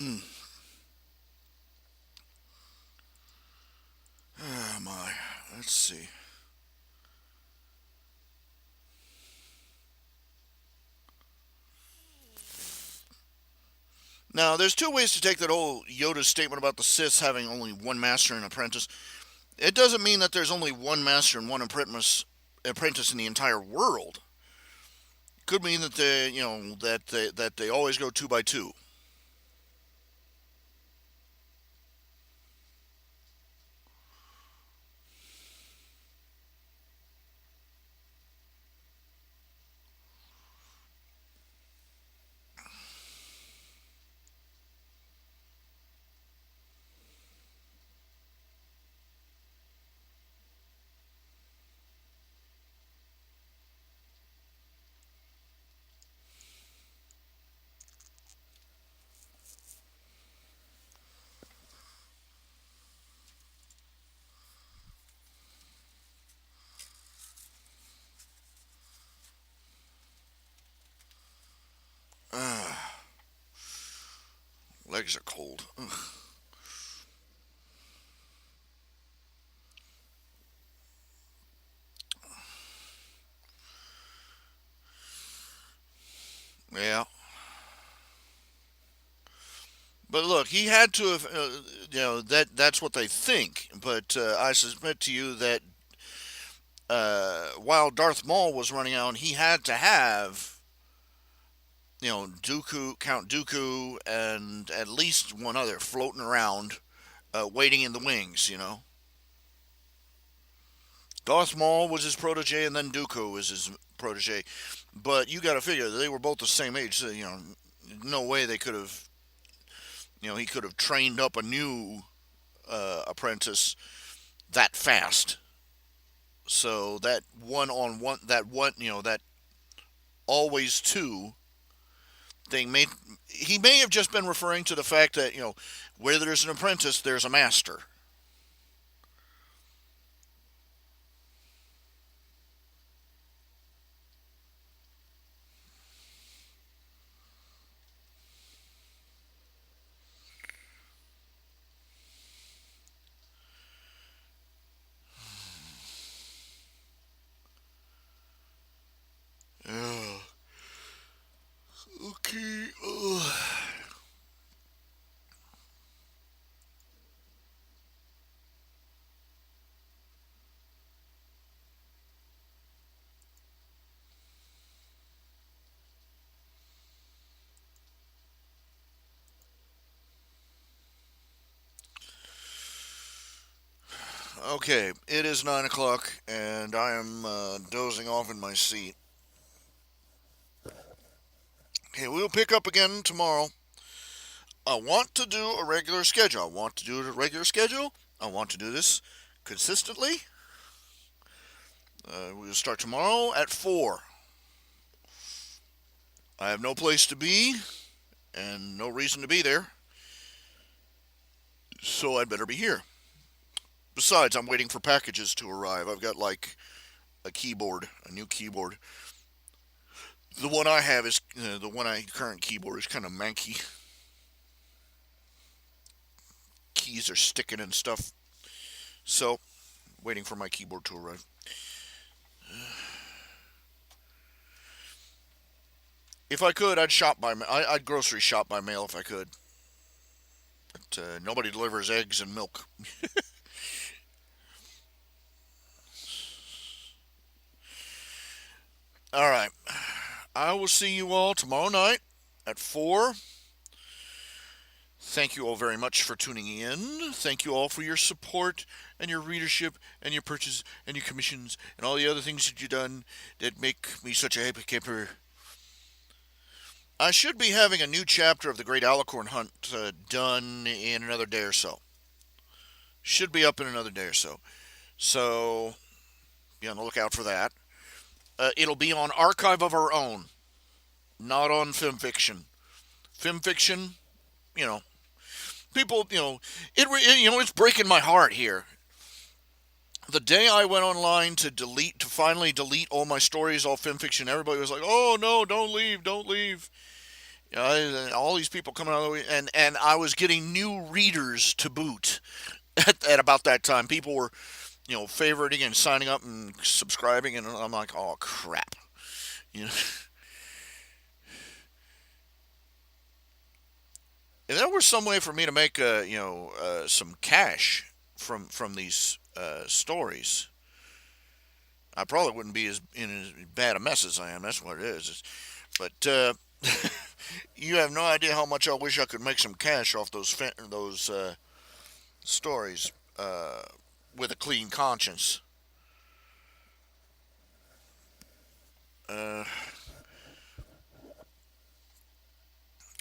Mm. Oh my. Let's see. Now, there's two ways to take that whole Yoda statement about the Sith having only one master and apprentice. It doesn't mean that there's only one master and one apprentice in the entire world. Could mean that they always go two by two. Uh, Legs are cold. Ugh. Yeah, but look, he had to have. That's what they think. But I submit to you that while Darth Maul was running out, he had to have Count Dooku, and at least one other floating around, waiting in the wings. Darth Maul was his protege, and then Dooku was his protege. But you got to figure they were both the same age. So, no way they could have. He could have trained up a new apprentice that fast. So that one on one, that always two thing made. He may have just been referring to the fact that where there's an apprentice, there's a master. Yeah. Okay. Okay, it is 9 o'clock, and I am dozing off in my seat. Okay, we'll pick up again tomorrow. I want to do a regular schedule. I want to do it a regular schedule. I want to do this consistently. We'll start tomorrow at 4. I have no place to be and no reason to be there, so I'd better be here. Besides, I'm waiting for packages to arrive. I've got like a keyboard, a new keyboard. The one I have is the one I current keyboard is kind of manky. Keys are sticking and stuff. So, waiting for my keyboard to arrive. If I could, I'd grocery shop by mail if I could. But nobody delivers eggs and milk. All right. I will see you all tomorrow night at 4. Thank you all very much for tuning in. Thank you all for your support and your readership and your purchase and your commissions and all the other things that you've done that make me such a happy camper. I should be having a new chapter of the Great Alicorn Hunt done in another day or so. Should be up in another day or so. So be on the lookout for that. It'll be on Archive of Our Own, not on Film Fiction. Film Fiction, you know, people, it's breaking my heart here. The day I went online to finally delete all my stories, all Film Fiction, everybody was like, "Oh no, don't leave, don't leave." All these people coming out of the way, and I was getting new readers to boot at about that time. People were, favoriting and signing up and subscribing, and I'm like, "Oh crap," you know. If there was some way for me to make some cash from these stories, I probably wouldn't be as bad a mess as I am. That's what it is. But you have no idea how much I wish I could make some cash off those stories with a clean conscience. Uh,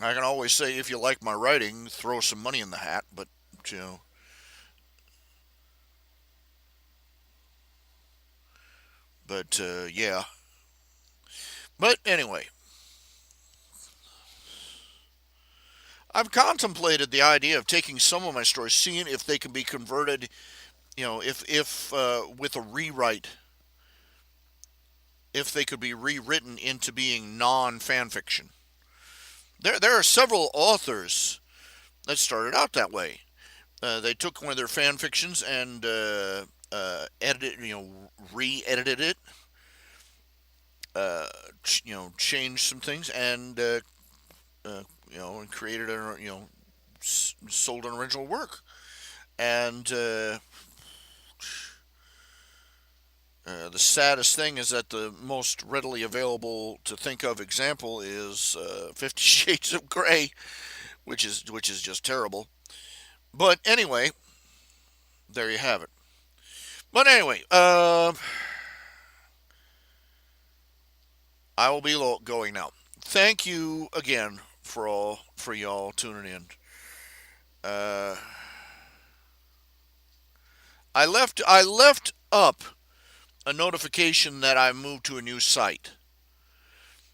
I can always say if you like my writing, throw some money in the hat. But you know, yeah. But anyway, I've contemplated the idea of taking some of my stories, seeing if they can be converted. If with a rewrite, if they could be rewritten into being non fan fiction. There are several authors that started out that way. They took one of their fan fictions and edited, re-edited it, changed some things, and uh, and created sold an original work. And the saddest thing is that the most readily available to think of example is Fifty Shades of Grey, which is just terrible. But anyway, there you have it. But anyway, I will be going now. Thank you again for y'all tuning in. Uh, I left up a notification that I moved to a new site,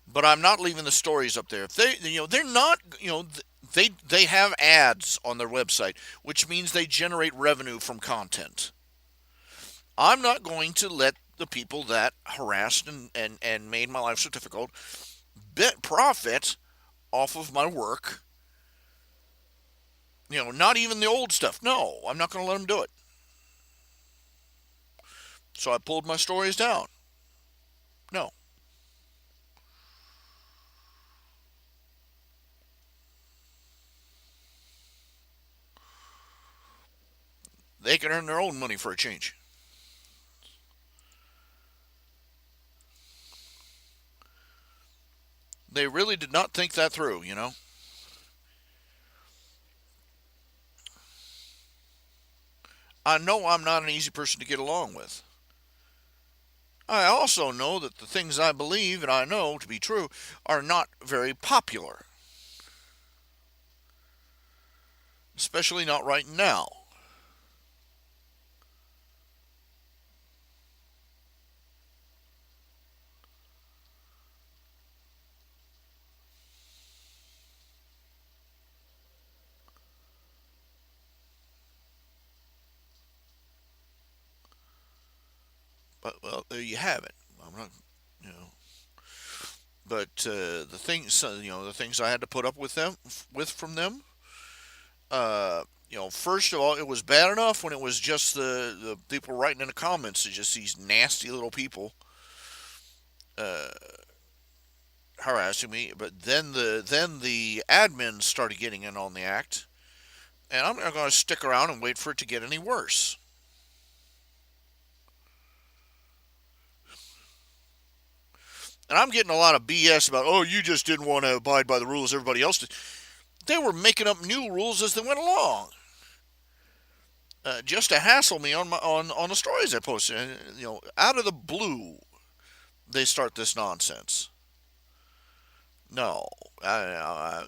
but I'm not leaving the stories up there. If they're not, they have ads on their website, which means they generate revenue from content. I'm not going to let the people that harassed and made my life so difficult profit off of my work. Not even the old stuff. No, I'm not going to let them do it. So I pulled my stories down. No, they can earn their own money for a change. They really did not think that through. I know I'm not an easy person to get along with. I also know that the things I believe and I know to be true are not very popular, especially not right now. But well, there you have it. I'm not, you know, but the things I had to put up with from them. First of all, it was bad enough when it was just the people writing in the comments, just these nasty little people uh, harassing me. But then the admins started getting in on the act, and I'm not going to stick around and wait for it to get any worse. And I'm getting a lot of BS about, oh, you just didn't want to abide by the rules everybody else did. They were making up new rules as they went along, just to hassle me on the stories I posted. And, out of the blue, they start this nonsense. No, I'm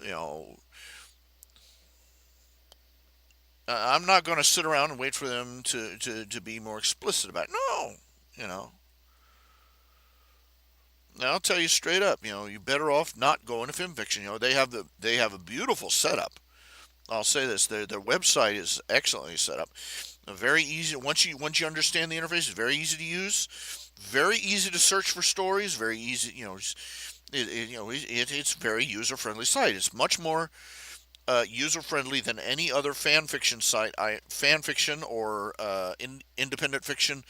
not going to sit around and wait for them to be more explicit about it. No, you know. I'll tell you straight up. You're better off not going to film fiction. They have a beautiful setup. I'll say this: their website is excellently set up. Very easy once you understand the interface. It's very easy to use. Very easy to search for stories. Very easy. It's very user friendly site. It's much more user friendly than any other fan fiction or independent fiction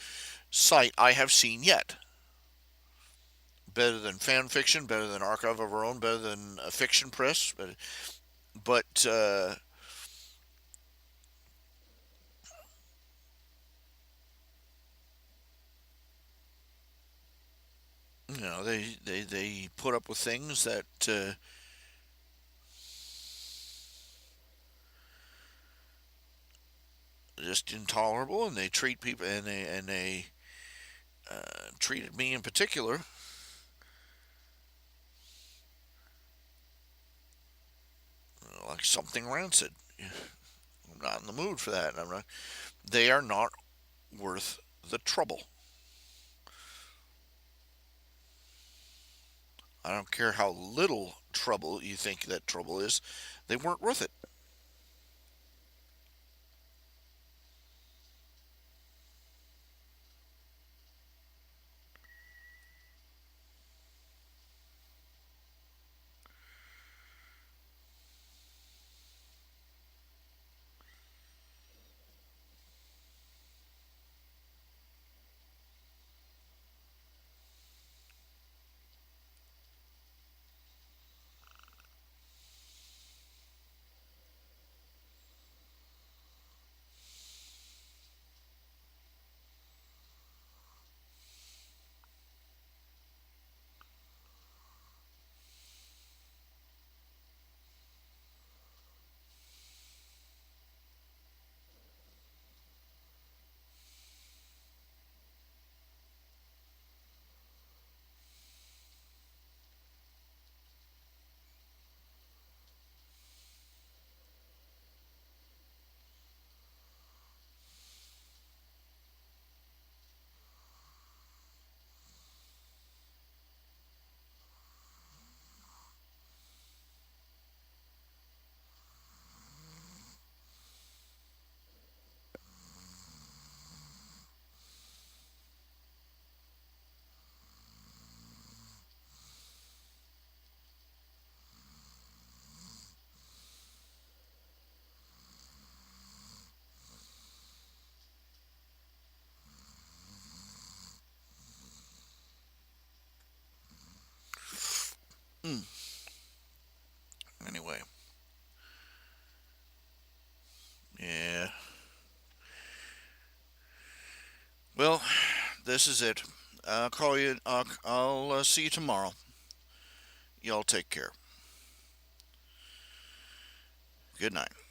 site I have seen yet. Better than fan fiction, better than Archive of Our Own, better than Fiction Press. But they put up with things that just intolerable, and they treat people, and they treated me in particular like something rancid. I'm not in the mood for that. I'm not. They are not worth the trouble. I don't care how little trouble you think that trouble is. They weren't worth it. Mm. Anyway, yeah. Well, this is it. I'll call you. I'll see you tomorrow. Y'all take care. Good night.